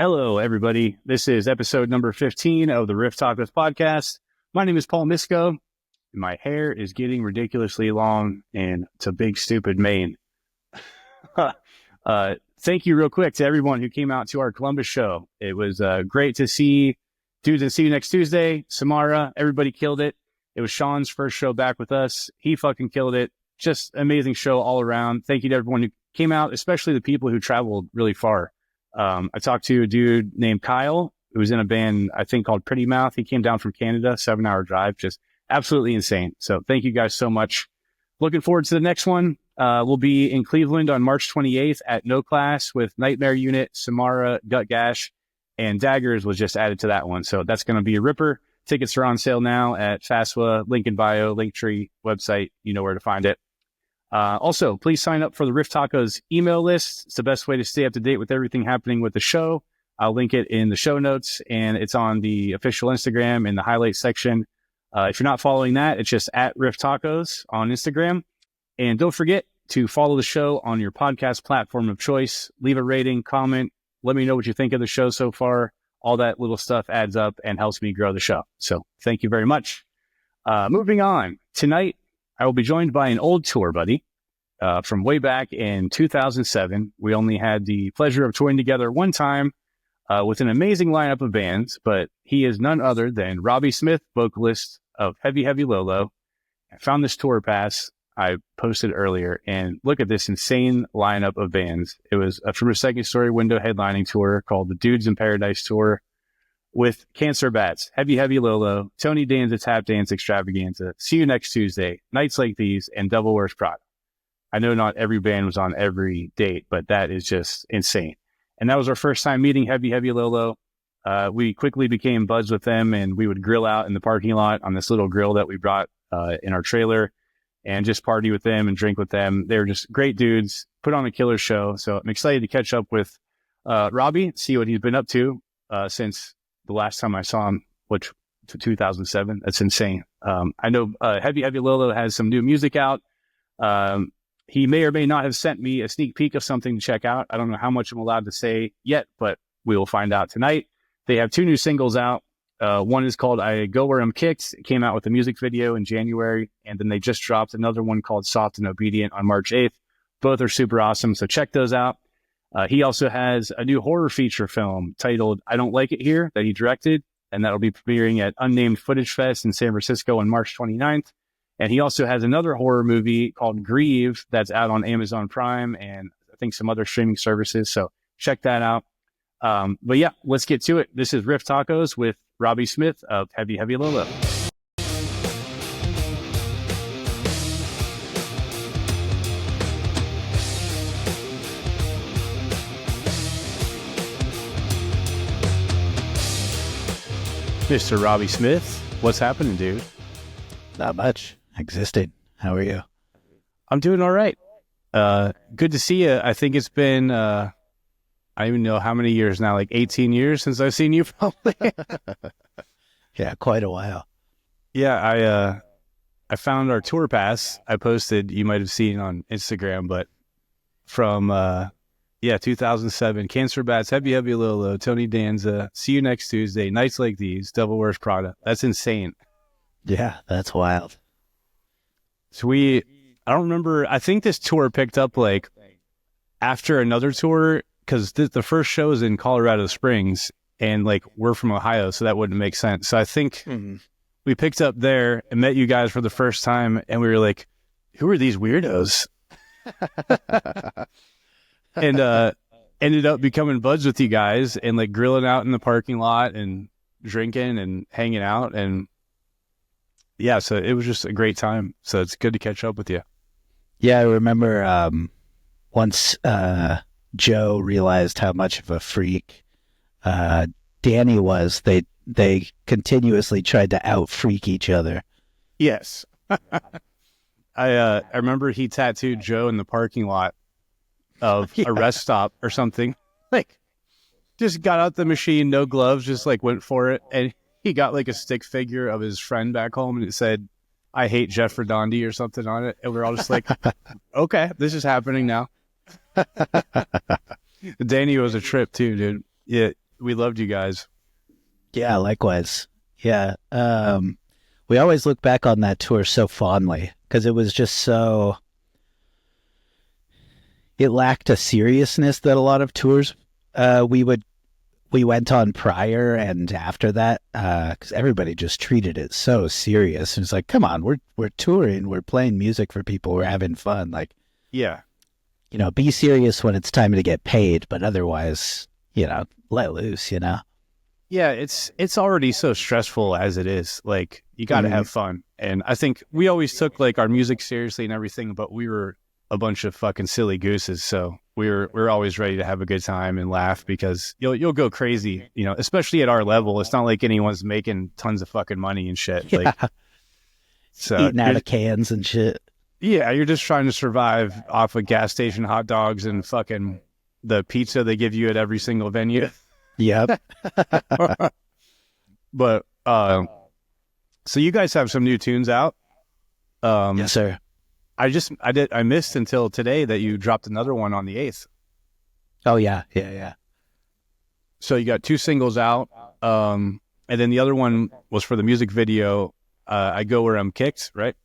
Hello, everybody. This is episode number 15 of the Riff Talk With podcast. My name is Paul Misko, and my hair is getting ridiculously long, and it's a big, stupid mane. Thank you real quick to everyone who came out to our Columbus show. It was great to see dudes and see you next Tuesday. Samara, everybody killed it. It was Sean's first show back with us. He fucking killed it. Just amazing show all around. Thank you to everyone who came out, especially the people who traveled really far. I talked to a dude named Kyle who was in a band, I think, called Pretty Mouth. He came down from Canada, 7-hour drive, just absolutely insane. So thank you guys so much. Looking forward to the next one. We'll be in Cleveland on March 28th at No Class with Nightmare Unit, Samara, Gut Gash, and Daggers was just added to that one. So that's going to be a ripper. Tickets are on sale now at FASWA, link in bio, Linktree website. You know where to find it. Also, please sign up for the Riff Tacos email list. It's the best way to stay up to date with everything happening with the show. I'll link it in the show notes, and it's on the official Instagram in the highlights section. If you're not following that, it's just at Riff Tacos on Instagram. And don't forget to follow the show on your podcast platform of choice. Leave a rating, comment. Let me know what you think of the show so far. All that little stuff adds up and helps me grow the show. So thank you very much. Moving on. Tonight, I will be joined by an old tour buddy from way back in 2007. We only had the pleasure of touring together one time with an amazing lineup of bands, but he is none other than Robbie Smith, vocalist of Heavy Heavy Lolo. I found this tour pass I posted earlier, and look at this insane lineup of bands. It was from a second story window headlining tour called the Dudes in Paradise Tour, with Cancer Bats, Heavy Heavy Lolo, Tony Danza Tap Dance Extravaganza, See You Next Tuesday, Nights Like These, and Devil Wears Prada. I know not every band was on every date, but that is just insane. And that was our first time meeting Heavy Heavy Lolo. We quickly became buds with them, and we would grill out in the parking lot on this little grill that we brought in our trailer and just party with them and drink with them. They were just great dudes, put on a killer show. So I'm excited to catch up with Robbie, see what he's been up to since the last time I saw him, which to 2007. That's insane. I know Heavy Heavy Lolo has some new music out. He may or may not have sent me a sneak peek of something to check out. I don't know how much I'm allowed to say yet, but we will find out tonight. They have 2 new singles out. One is called I Go Where I'm Kicked. It came out with a music video in January, and then they just dropped another one called Soft and Obedient on March 8th. Both are super awesome, so check those out. He also has a new horror feature film titled I Don't Like It Here that he directed, and that'll be premiering at Unnamed Footage Fest in San Francisco on March 29th. And he also has another horror movie called Grieve that's out on Amazon Prime and I think some other streaming services. So check that out. But yeah, let's get to it. This is Riff Tacos with Robbie Smith of Heavy Heavy Lolo. Mr. Robbie Smith, what's happening, dude? Not much. Existing. How are you? I'm doing all right. Good to see you. I think it's been, I don't even know how many years now, like 18 years since I've seen you probably. Yeah, quite a while. Yeah, I found our tour pass I posted, you might have seen on Instagram, but from, 2007, Cancer Bats, Heavy Heavy Lolo, Tony Danza, See You Next Tuesday, Nights Like These, Devil Wears Prada. That's insane. Yeah, that's wild. So I don't remember, I think this tour picked up like after another tour, because the first show is in Colorado Springs, and like we're from Ohio, so that wouldn't make sense. So I think we picked up there and met you guys for the first time, and we were like, who are these weirdos? And ended up becoming buds with you guys and like grilling out in the parking lot and drinking and hanging out. And yeah, so it was just a great time. So it's good to catch up with you. Yeah, I remember once Joe realized how much of a freak Danny was, they continuously tried to out-freak each other. Yes. I remember he tattooed Joe in the parking lot of a rest stop or something. Like, just got out the machine, no gloves, just like went for it. And he got like a stick figure of his friend back home, and it said, I hate Jeff Redondi or something on it. And we're all just like, okay, this is happening now. Danny was a trip too, dude. Yeah. we loved you guys. Yeah, likewise. Yeah. We always look back on that tour so fondly because it was just so, it lacked a seriousness that a lot of tours we went on prior and after that, because everybody just treated it so serious. And it's like, come on, we're touring, we're playing music for people, we're having fun. Like, Yeah. you know, be serious when it's time to get paid, but otherwise, you know, let loose, you know? Yeah, it's already so stressful as it is. Like, you got to have fun. And I think we always took like our music seriously and everything, but we were a bunch of fucking silly gooses. So we're always ready to have a good time and laugh because you'll go crazy, you know, especially at our level. It's not like anyone's making tons of fucking money and shit. Like, so Eating out of cans and shit. yeah, you're just trying to survive off of gas station hot dogs and fucking the pizza they give you at every single venue. Yep. But so you guys have some new tunes out. Yes, sir. I missed until today that you dropped another one on the 8th. Oh, yeah. Yeah. So you got 2 singles out. And then the other one was for the music video. I Go Where I'm Kicked, right?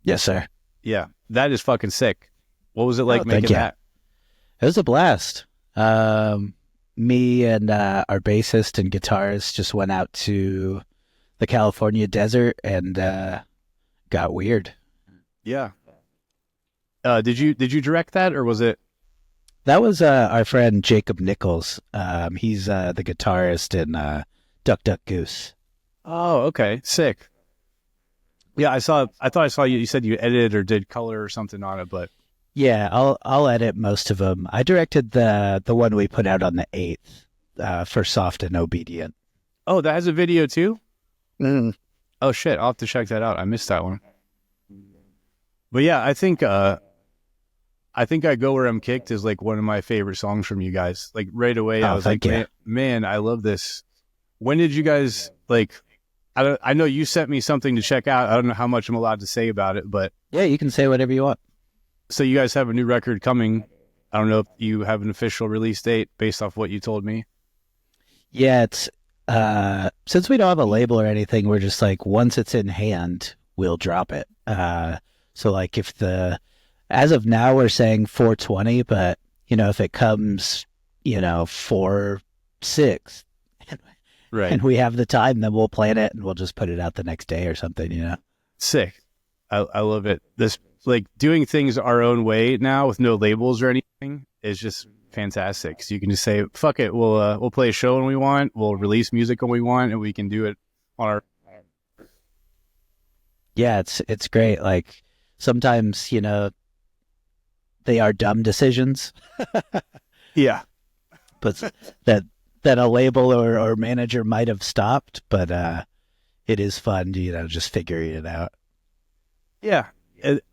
Yes, sir. Yeah. That is fucking sick. What was it like making that? It was a blast. Me and our bassist and guitarist just went out to the California desert and got weird. Yeah. Did you direct that, or was it? That was our friend Jacob Nichols. He's the guitarist in Duck Duck Goose. Oh, okay. Sick. Yeah, I thought I saw you. You said you edited or did color or something on it, but Yeah, I'll edit most of them. I directed the one we put out on the 8th for Soft and Obedient. oh, that has a video too. Mm. Oh shit, I'll have to check that out. I missed that one. But yeah, I think I Go Where I'm Kicked is like one of my favorite songs from you guys. Like right away, I was like, man, I love this. When did you guys like? I know you sent me something to check out. I don't know how much I'm allowed to say about it, but Yeah, you can say whatever you want. so you guys have a new record coming. I don't know if you have an official release date based off what you told me. Yeah, it's since we don't have a label or anything, we're just like, once it's in hand, we'll drop it. So like as of now, we're saying 420, but you know, if it comes, you know, 4/6, Right. and we have the time, then we'll plan it and we'll just put it out the next day or something, you know? Sick. I love it. This like doing things our own way now with no labels or anything is just fantastic. So you can just say, fuck it. We'll play a show when we want. We'll release music when we want, and we can do it on our. Yeah, it's great. Like sometimes, you know, they are dumb decisions, Yeah. but that a label or manager might have stopped, but it is fun, you know, just figuring it out. Yeah.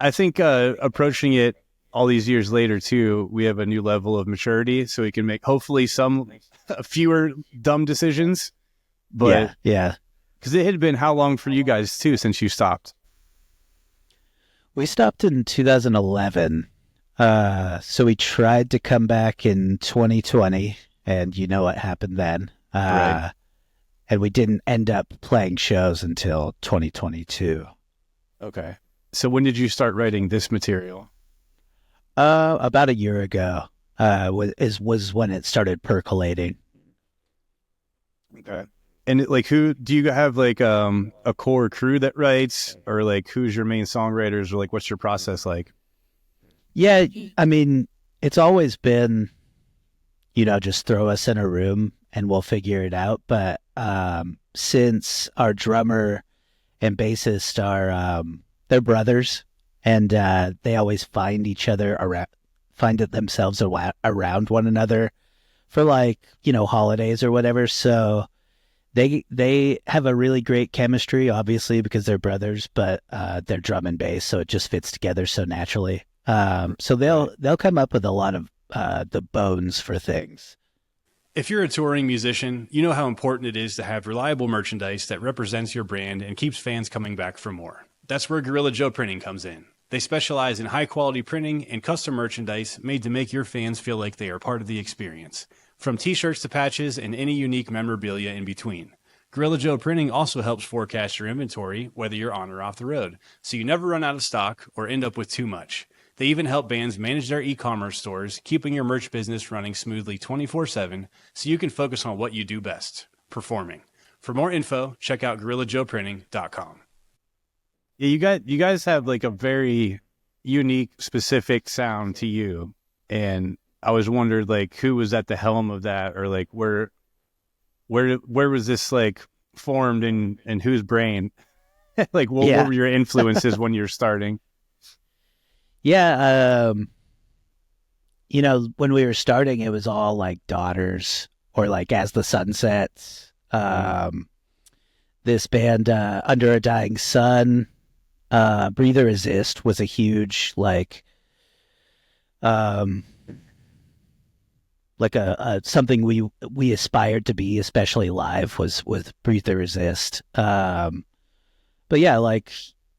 I think approaching it all these years later too, we have a new level of maturity, so we can make hopefully fewer dumb decisions. But yeah. Because it had been how long for you guys too since you stopped? We stopped in 2011. So we tried to come back in 2020, and you know what happened then. Right. And we didn't end up playing shows until 2022. Okay. So when did you start writing this material? About a year ago, was when it started percolating. Okay. And like, who do you have like a core crew that writes, or like who's your main songwriters, or like what's your process like? Yeah, I mean, it's always been, you know, just throw us in a room and we'll figure it out. But since our drummer and bassist are they're brothers, and they always find themselves around one another for like, you know, holidays or whatever. So they have a really great chemistry, obviously, because they're brothers, but they're drum and bass, so it just fits together so naturally. So they'll come up with a lot of the bones for things. If you're a touring musician, you know how important it is to have reliable merchandise that represents your brand and keeps fans coming back for more. That's where Gorilla Joe Printing comes in. They specialize in high-quality printing and custom merchandise made to make your fans feel like they are part of the experience. from t-shirts to patches and any unique memorabilia in between. Gorilla Joe Printing also helps forecast your inventory, whether you're on or off the road, so you never run out of stock or end up with too much. They even help bands manage their e-commerce stores, keeping your merch business running smoothly 24/7 so you can focus on what you do best, performing. For more info, check out GorillaJoePrinting.com. Yeah, you guys have like a very unique, specific sound to you, and I was wondered like who was at the helm of that, or like where was this like formed in whose brain? Like what were your influences when you're starting? Yeah, when we were starting, it was all like Daughters or like As the Sun Sets. This band, Under a Dying Sun, Breathe or Resist was a huge like something we aspired to be, especially live, was with Breathe or Resist. But yeah, like,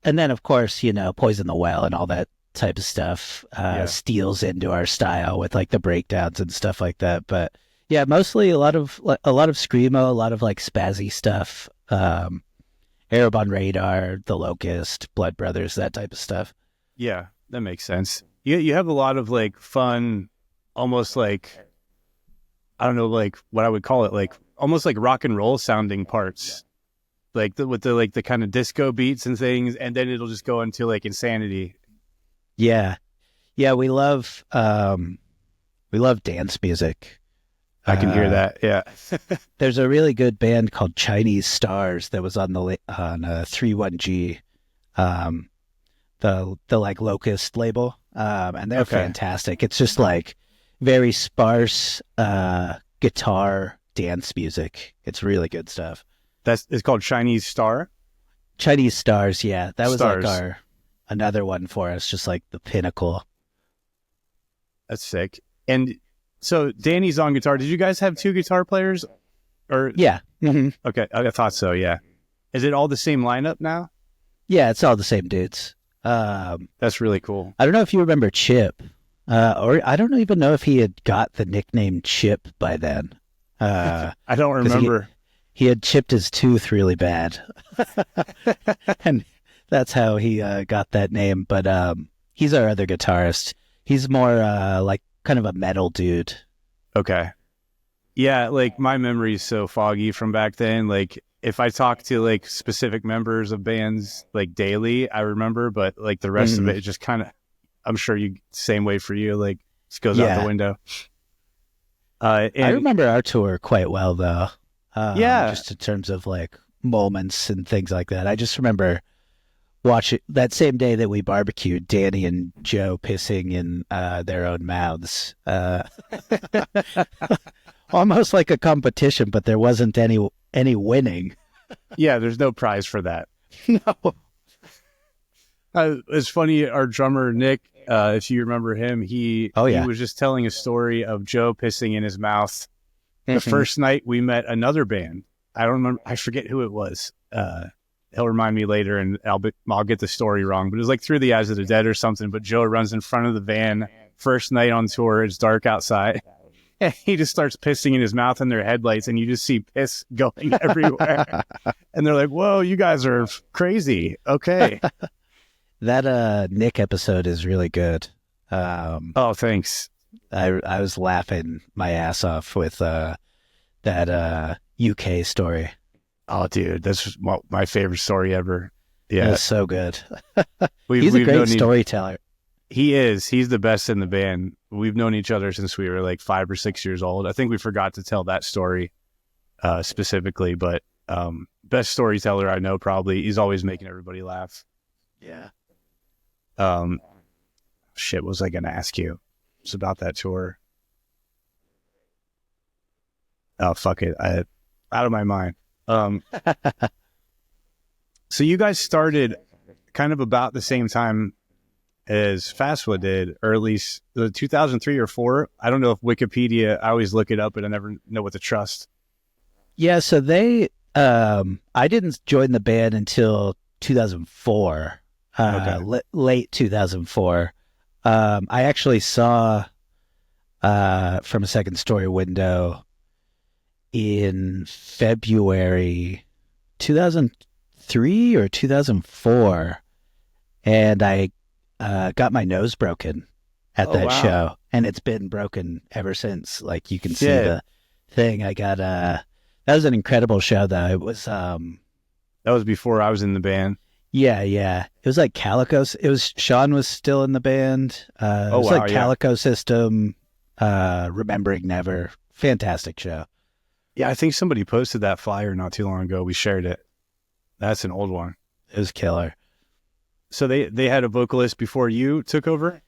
and then of course, Poison the Well and all that type of stuff steals into our style with like the breakdowns and stuff like that. But yeah, mostly a lot of screamo, a lot of like spazzy stuff. Arab on Radar, The Locust, Blood Brothers, that type of stuff. Yeah, that makes sense. You have a lot of like fun, almost like, I don't know, like what I would call it, like almost like rock and roll sounding parts, like with the kind of disco beats and things, and then it'll just go into like insanity. Yeah, we love dance music. I can hear that. Yeah. There's a really good band called Chinese Stars that was on 31G, the like Locust label, and they're fantastic. It's just like very sparse guitar dance music. It's really good stuff. It's called Chinese Star. Chinese Stars, yeah. That was Stars. like another one for us, just like the pinnacle. That's sick. And so Danny's on guitar. Did you guys have two guitar players? Or yeah. Mm-hmm. Okay, I thought so. Yeah. Is it all the same lineup now? Yeah, it's all the same dudes. That's really cool. I don't know if you remember Chip, or I don't even know if he had got the nickname Chip by then. I don't remember. He had chipped his tooth really bad, and that's how he got that name. But he's our other guitarist. He's more like kind of a metal dude. Okay. Yeah, like my memory is so foggy from back then. Like if I talk to like specific members of bands like daily, I remember, but like the rest of it just kind of, I'm sure same way for you, like just goes out the window. I remember our tour quite well though. Yeah. Just in terms of like moments and things like that. I just remember watching that same day that we barbecued, Danny and Joe pissing in their own mouths. Almost like a competition, but there wasn't any winning. Yeah, there's no prize for that. No. It's funny, our drummer Nick, if you remember him, he was just telling a story of Joe pissing in his mouth. The first night we met another band. I don't remember, I forget who it was. He'll remind me later, and I'll get the story wrong, but it was like Through the Eyes of the Dead or something. But Joe runs in front of the van, first night on tour, it's dark outside, and he just starts pissing in his mouth in their headlights, and you just see piss going everywhere. And they're like, whoa, you guys are crazy. Okay. That Nick episode is really good. Oh, thanks. I was laughing my ass off with that UK story. Oh, dude, that's my favorite story ever. Yeah, it's so good. He's a great storyteller. He is. He's the best in the band. We've known each other since we were like 5 or 6 years old. I think we forgot to tell that story specifically, but best storyteller I know probably. He's always making everybody laugh. Yeah. Shit, what was I going to ask you? It's about that tour. Oh, fuck it. Out of my mind. So you guys started kind of about the same time as Fastwood did, or at least 2003 or 4. I don't know if Wikipedia, I always look it up, but I never know what to trust. Yeah, so I didn't join the band until 2004, late 2004. I actually saw from a second story window in February 2003 or 2004, and I got my nose broken at that show, and it's been broken ever since. Like, you can see the thing. I got that was an incredible show though. It was that was before I was in the band. Yeah. It was like Calico. It was Sean was still in the band. It was like Calico System, Remembering Never. Fantastic show. Yeah, I think somebody posted that flyer not too long ago. We shared it. That's an old one. It was killer. So they had a vocalist before you took over?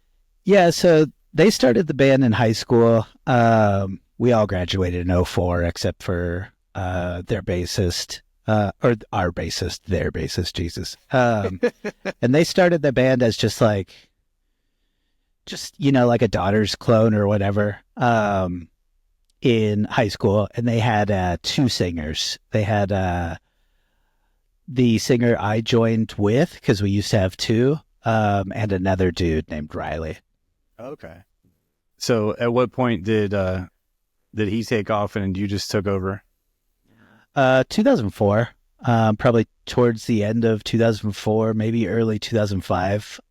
Yeah, so they started the band in high school. We all graduated in 2004 except for their bassist, or our bassist, their bassist, Jesus. And they started the band as just like a daughter's clone or whatever. In high school, and they had 2 singers. They had the singer I joined with, because we used to have 2, and another dude named Riley. Okay. So at what point did he take off and you just took over? 2004, probably towards the end of 2004, maybe early 2005.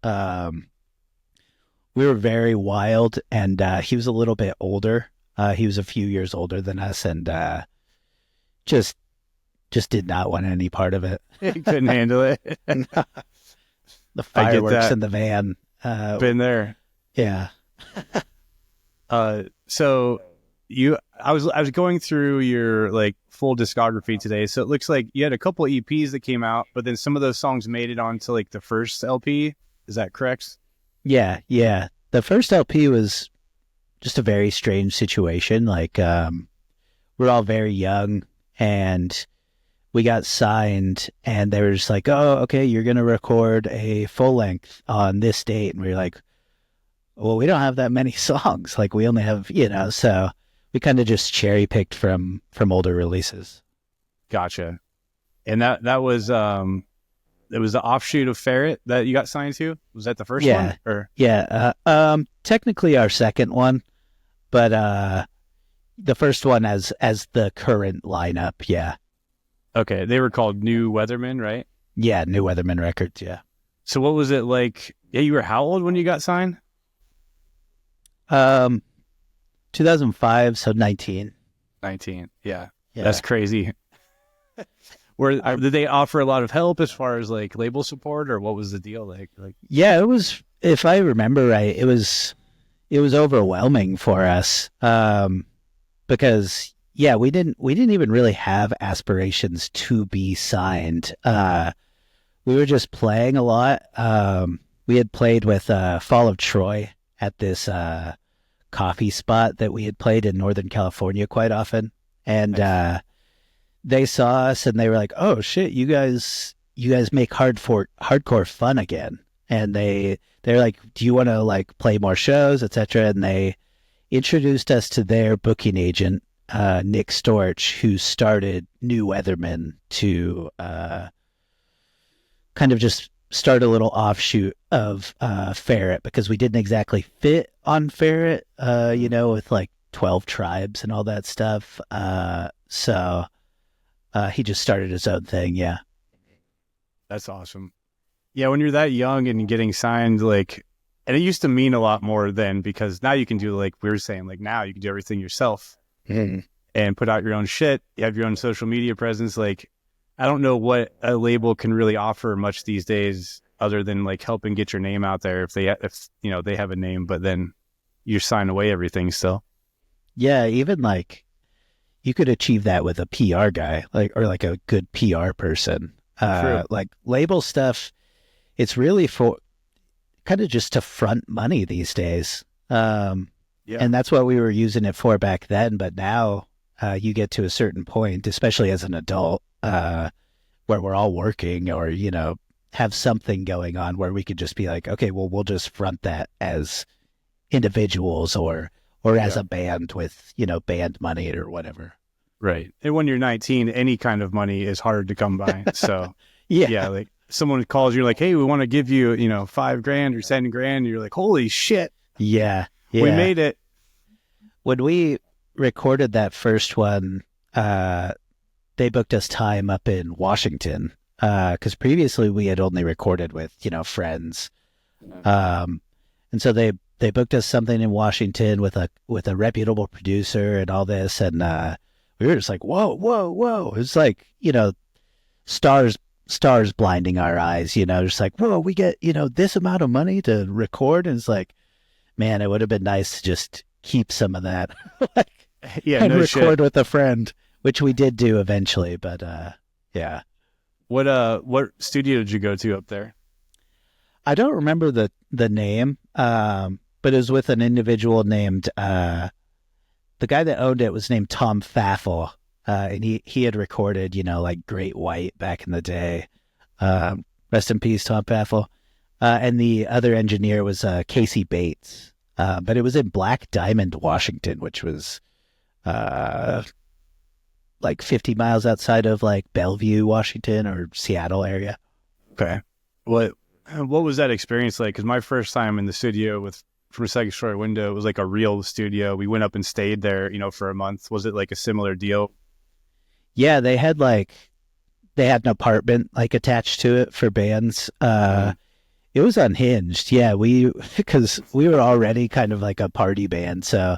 We were very wild, and he was a little bit older. He was a few years older than us, and just did not want any part of it. He couldn't handle it. The fireworks in the van. Been there. Yeah. So I was going through your like full discography today. So it looks like you had a couple EPs that came out, but then some of those songs made it onto like the first LP. Is that correct? Yeah. The first LP was just a very strange situation. Like, we're all very young, and we got signed, and they were just like, oh, okay, you're going to record a full length on this date. And we were like, well, we don't have that many songs. Like, we only have, so we kind of just cherry picked from older releases. Gotcha. And that was, it was the offshoot of Ferret that you got signed to? Was that the first one? Or? Yeah. Technically our second one, but the first one as the current lineup. Yeah. Okay. They were called New Weathermen, right? Yeah. New Weathermen Records. Yeah. So what was it like? Yeah. You were how old when you got signed? 2005. So 19. 19. Yeah. That's crazy. Did they offer a lot of help as far as like label support, or what was the deal like? Yeah, it was, if I remember right, it was overwhelming for us, because we didn't even really have aspirations to be signed. We were just playing a lot. We had played with Fall of Troy at this coffee spot that we had played in Northern California quite often, and they saw us and they were like, "Oh shit, you guys make hardcore fun again." And they're like, "Do you want to like play more shows, etc.?" And they introduced us to their booking agent, Nick Storch, who started New Weathermen to kind of just start a little offshoot of Ferret, because we didn't exactly fit on Ferret, with like 12 tribes and all that stuff. So he just started his own thing. Yeah. That's awesome. Yeah. When you're that young and getting signed, like, and it used to mean a lot more then, because now you can do, like we were saying, like now you can do everything yourself and put out your own shit. You have your own social media presence. Like, I don't know what a label can really offer much these days other than like helping get your name out there if they have a name, but then you sign away everything still. Yeah. Even like, you could achieve that with a PR guy, or a good PR person. Like label stuff, it's really for kind of just to front money these days. And that's what we were using it for back then. But now you get to a certain point, especially as an adult, where we're all working or, have something going on where we could just be like, okay, well, we'll just front that as individuals or as a band with, band money or whatever. Right. And when you're 19, any kind of money is hard to come by. So yeah, like someone calls you like, hey, we want to give you, $5,000 or $7,000. And you're like, holy shit. Yeah. We made it. when we recorded that first one, they booked us time up in Washington, because previously we had only recorded with, friends. And so they booked us something in Washington with a reputable producer and all this, and we were just like, whoa, whoa, whoa. It was like, stars blinding our eyes, just like, whoa, we get, this amount of money to record. And it's like, man, it would have been nice to just keep some of that and record shit. with a friend, which we did do eventually. But yeah. What studio did you go to up there? I don't remember the name, but it was with an individual named, the guy that owned it was named Tom Pfaffel. And he had recorded, like Great White back in the day. Rest in peace, Tom Pfaffel. And the other engineer was Casey Bates. But it was in Black Diamond, Washington, which was like 50 miles outside of like Bellevue, Washington, or Seattle area. Okay. What was that experience like? Because my first time in the studio from a second story window, it was like a real studio. We went up and stayed there, for a month. Was it like a similar deal? Yeah, they had an apartment like attached to it for bands. It was unhinged. Yeah, because we were already kind of like a party band, so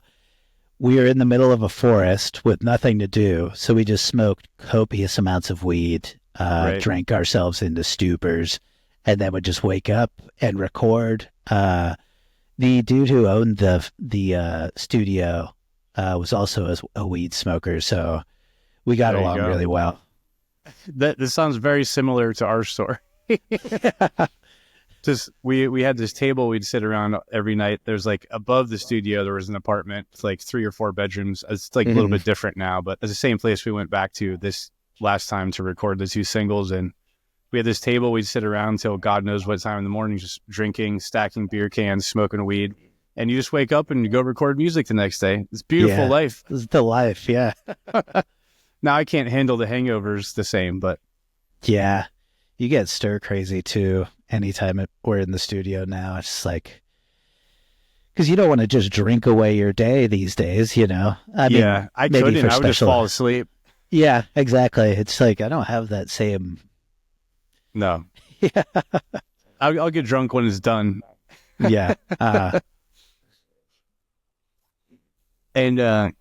we were in the middle of a forest with nothing to do. So we just smoked copious amounts of weed, drank ourselves into stupors, and then would just wake up and record. The dude who owned the studio was also a weed smoker, so we got along really well. This sounds very similar to our story. Just we had this table we'd sit around every night. There's like above the studio there was an apartment with like 3 or 4 bedrooms. It's like a little bit different now, but it's the same place we went back to this last time to record the 2 singles. And we had this table we'd sit around till God knows what time in the morning, just drinking, stacking beer cans, smoking weed. And you just wake up and you go record music the next day. It's beautiful life. It's the life, yeah. Now I can't handle the hangovers the same, but yeah, you get stir crazy too anytime we're in the studio now. It's just like, because you don't want to just drink away your day these days, I mean, I couldn't. I would just fall asleep. Yeah, exactly. It's like I don't have that same. No. Yeah. I'll get drunk when it's done. Yeah. And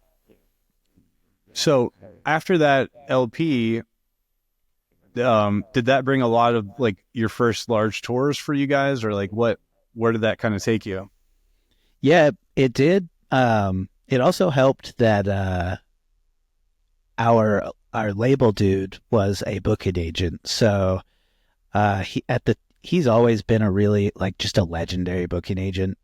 so after that LP, did that bring a lot of like your first large tours for you guys, or like where did that kind of take you? Yeah, it did. It also helped that our label dude was a booking agent, so he's always been a really like just a legendary booking agent.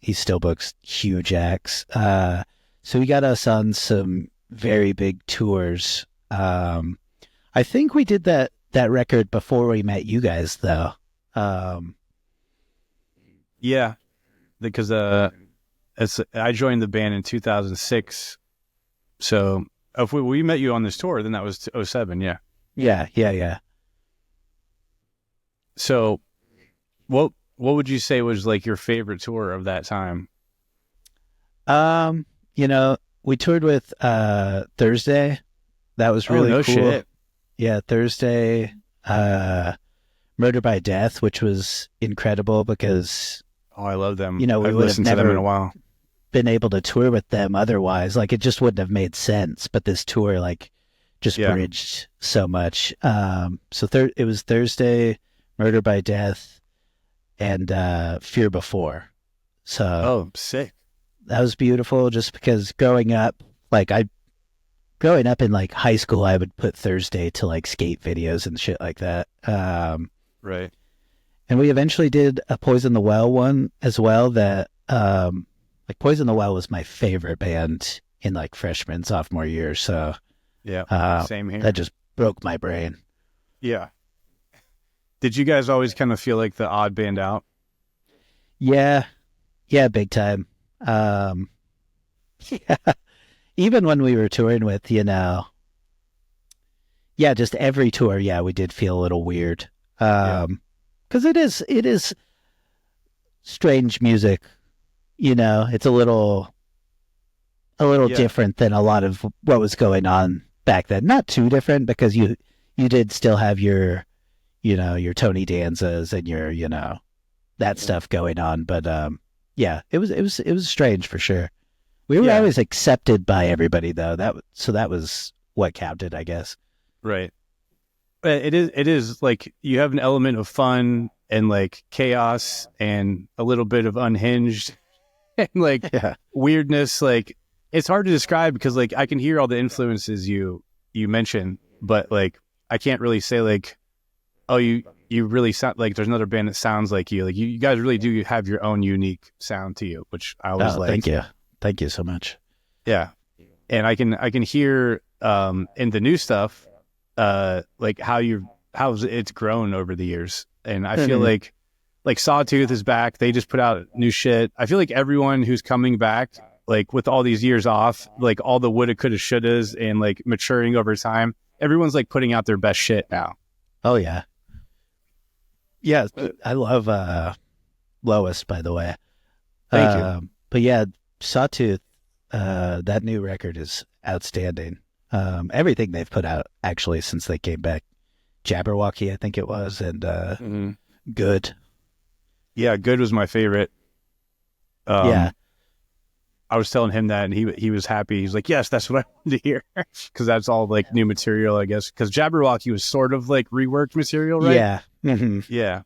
He still books huge acts. So he got us on some very big tours. I think we did that record before we met you guys, though. Yeah, because I joined the band in 2006. So if we met you on this tour, then that was 2007. Yeah. Yeah. So what would you say was like your favorite tour of that time? We toured with Thursday. That was really cool. Shit. Yeah, Thursday, Murder by Death, which was incredible because I love them. We I've would have listened to them never in a while. been able to tour with them otherwise. Like it just wouldn't have made sense. But this tour, like, just bridged so much. So it was Thursday, Murder by Death, and Fear Before. So sick. That was beautiful. Just because growing up in like high school, I would put Thursday to like skate videos and shit like that. Right. And we eventually did a Poison the Well one as well. That like Poison the Well was my favorite band in like freshman, sophomore year. So yeah, same here. That just broke my brain. Yeah. Did you guys always kind of feel like the odd band out? Yeah, big time. Yeah. Even when we were touring with, just every tour, we did feel a little weird. Because it is strange music, it's a little a little different than a lot of what was going on back then. Not too different, because you did still have your, your Tony Danzas and your, that stuff going on. But yeah, it was strange for sure. We were always accepted by everybody though. That was what counted, I guess. Right. It is like you have an element of fun and like chaos and a little bit of unhinged and like weirdness. Like it's hard to describe because like I can hear all the influences you mentioned, but like I can't really say like, oh, you really sound like there's another band that sounds like you. Like you guys really do have your own unique sound to you, which I always like. Thank you so much. Yeah, and I can hear in the new stuff like how it's grown over the years, and I feel like Sawtooth is back. They just put out new shit. I feel like everyone who's coming back, like with all these years off, like all the woulda, coulda, shouldas, and like maturing over time, everyone's like putting out their best shit now. Oh yeah, yeah. I love Lowest, by the way. Thank you. But yeah, Sawtooth, that new record is outstanding. Everything they've put out actually since they came back. Jabberwocky, I think it was, and Good. Yeah, Good was my favorite. Yeah. I was telling him that, and he was happy. He's like, yes, that's what I wanted to hear, because that's all like new material, I guess. Because Jabberwocky was sort of like reworked material, right? Yeah. Mm-hmm. Yeah.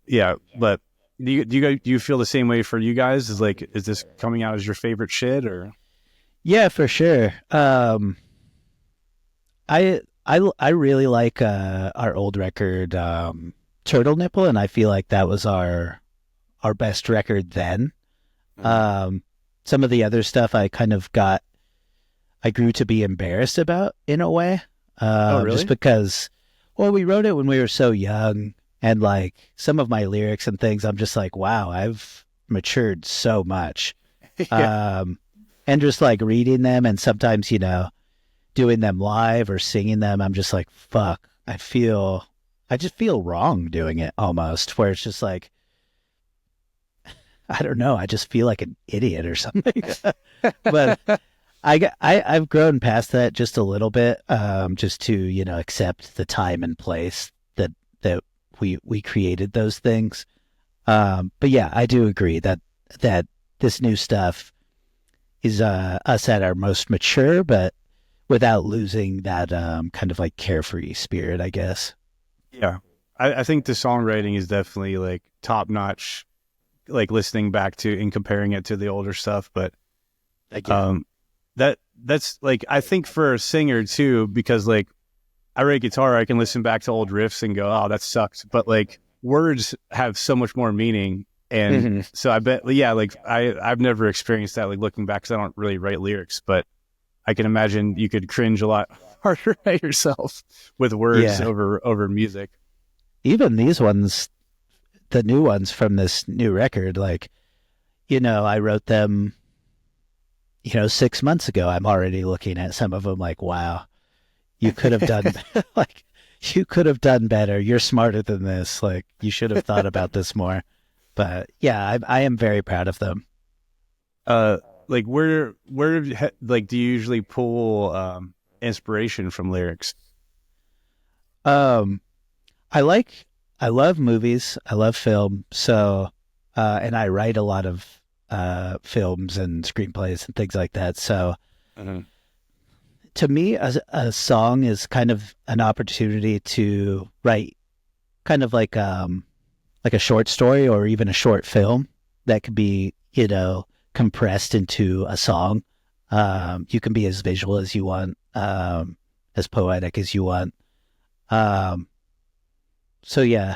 Yeah, but do you feel the same way for you guys? Is this coming out as your favorite shit, or? Yeah, for sure. I really like our old record, Turtle Nipple, and I feel like that was our best record then. Some of the other stuff I grew to be embarrassed about in a way. Oh, really? Just because, well, we wrote it when we were so young, and like some of my lyrics and things, I'm just like, wow, I've matured so much. Yeah. And just like reading them, and sometimes, doing them live or singing them, I'm just like, fuck, I just feel wrong doing it almost, where it's just like, I don't know, I just feel like an idiot or something. But I've grown past that just a little bit, just to, accept the time and place that we created those things. But yeah, I do agree that this new stuff is us at our most mature, but without losing that kind of like carefree spirit, I guess. Yeah. I think the songwriting is definitely like top notch, like listening back to and comparing it to the older stuff. But that's like, I think for a singer too, because like I write guitar, I can listen back to old riffs and go, oh, that sucked. But like words have so much more meaning. And so I bet, yeah, like I've never experienced that, like looking back, because I don't really write lyrics, but I can imagine you could cringe a lot harder at yourself with words over music. Even these ones, the new ones from this new record, like, I wrote them, 6 months ago. I'm already looking at some of them like, wow, you could have done, like, you could have done better. You're smarter than this. Like, you should have thought about this more. But yeah, I am very proud of them. Like where like do you usually pull inspiration from lyrics? I love movies. I love film. So, and I write a lot of films and screenplays and things like that. So, to me, a song is kind of an opportunity to write kind of like a short story or even a short film that could be, compressed into a song. You can be as visual as you want, as poetic as you want. So yeah,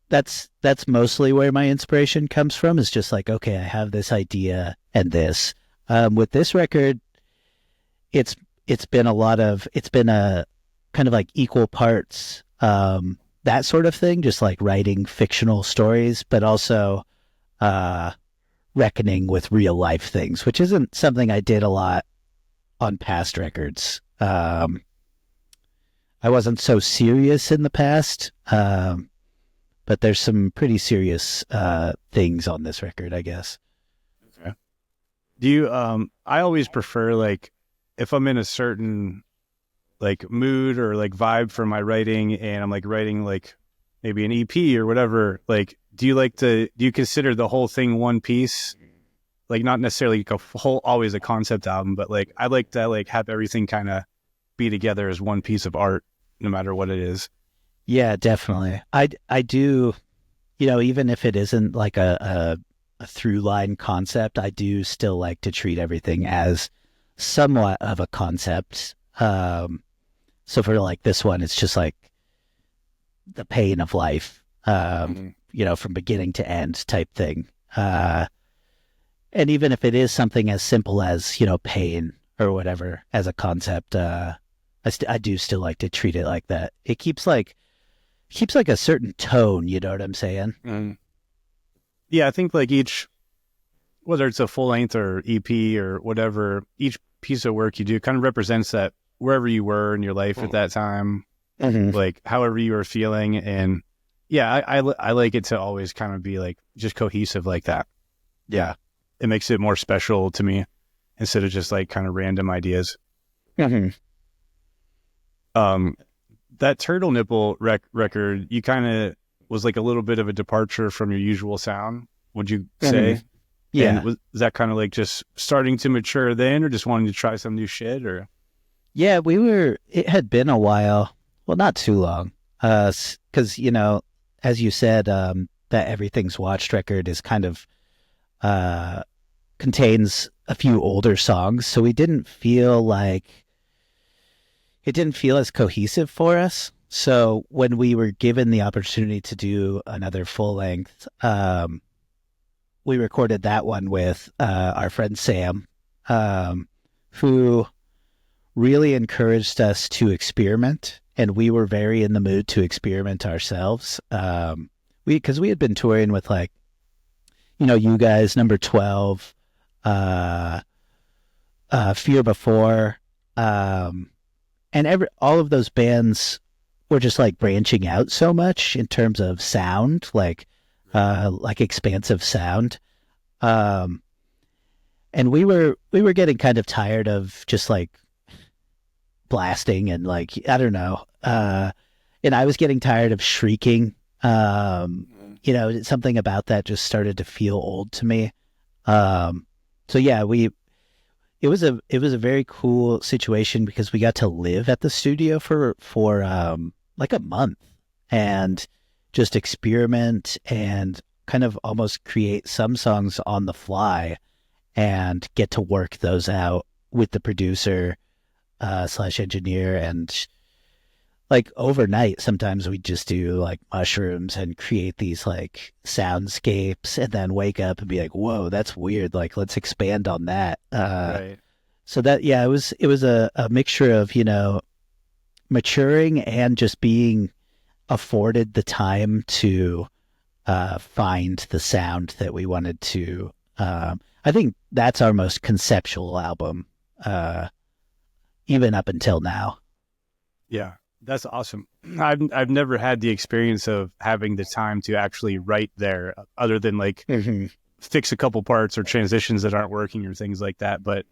that's mostly where my inspiration comes from, is just like, okay, I have this idea and this. With this record, it's been a kind of like equal parts, that sort of thing, just like writing fictional stories, but also, reckoning with real life things, which isn't something I did a lot on past records. I wasn't so serious in the past, but there's some pretty serious things on this record, I guess. Okay. Do you, I always prefer, like, if I'm in a certain, like, mood or, like, vibe for my writing and I'm, like, writing, like, maybe an EP or whatever, like, do you consider the whole thing one piece? Like, not necessarily like a whole, always a concept album, but, like, I like to, like, have everything kind of be together as one piece of art, no matter what it is. Yeah, definitely. I do, even if it isn't like a through line concept, I do still like to treat everything as somewhat of a concept. So for like this one, it's just like the pain of life, from beginning to end type thing. And even if it is something as simple as, pain or whatever as a concept, I do still like to treat it like that. It keeps like a certain tone, you know what I'm saying? Yeah, I think like whether it's a full length or EP or whatever, each piece of work you do kind of represents that wherever you were in your life at that time, like however you were feeling. And yeah, I like it to always kind of be like just cohesive like that. Yeah. It makes it more special to me instead of just like kind of random ideas. That Turtle Nipple record, you kind of was like a little bit of a departure from your usual sound, would you say? Yeah. And was that kind of like just starting to mature then, or just wanting to try some new shit, or? Yeah, it had been a while. Well, not too long. 'Cause, as you said, that Everything's Watched record is kind of, contains a few older songs. So it didn't feel as cohesive for us. So when we were given the opportunity to do another full length, we recorded that one with our friend Sam, who really encouraged us to experiment, and we were very in the mood to experiment ourselves. Because we had been touring with like, you guys, Number 12, Fear Before, and all of those bands were just like branching out so much in terms of sound, like expansive sound. And we were getting kind of tired of just like blasting and like, I don't know. And I was getting tired of shrieking. Something about that just started to feel old to me. So yeah, it was a very cool situation because we got to live at the studio for like a month and just experiment and kind of almost create some songs on the fly and get to work those out with the producer / engineer. And like overnight, sometimes we just do like mushrooms and create these like soundscapes and then wake up and be like, whoa, that's weird. Like, let's expand on that. Right. So that, yeah, it was a mixture of, maturing and just being afforded the time to find the sound that we wanted to. I think that's our most conceptual album, even up until now. Yeah, that's awesome. I've never had the experience of having the time to actually write there, other than like fix a couple parts or transitions that aren't working or things like that. But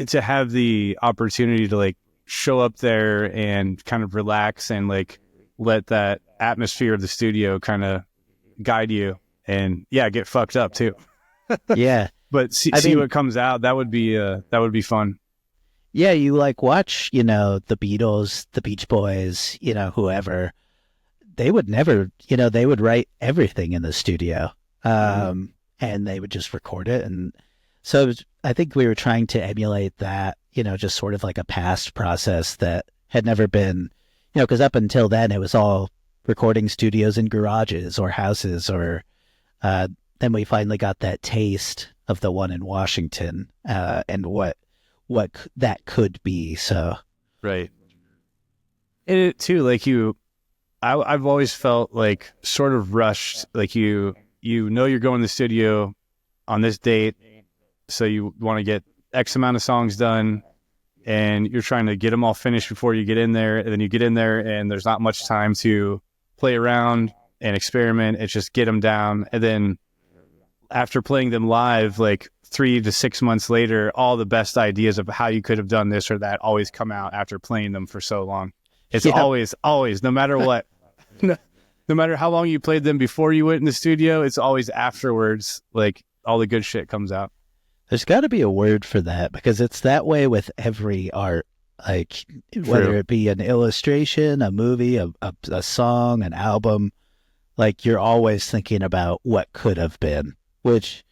to have the opportunity to like show up there and kind of relax and like let that atmosphere of the studio kind of guide you, and yeah, get fucked up too. Yeah. But see what comes out. That would be fun. Yeah, you like watch, the Beatles, the Beach Boys, whoever. They would never, they would write everything in the studio, and they would just record it. And so I think we were trying to emulate that, just sort of like a past process that had never been, because up until then it was all recording studios in garages or houses, or then we finally got that taste of the one in Washington, and what that could be. So right. And it too, like I've always felt like sort of rushed, like you're going to the studio on this date, so you want to get X amount of songs done, and you're trying to get them all finished before you get in there, and then you get in there and there's not much time to play around and experiment. It's just get them down. And then after playing them live, like 3 to 6 months later, all the best ideas of how you could have done this or that always come out after playing them for so long. It's always, no matter what, no matter how long you played them before you went in the studio, it's always afterwards, like all the good shit comes out. There's got to be a word for that, because it's that way with every art. Like, whether it be an illustration, a movie, a song, an album, like you're always thinking about what could have been, which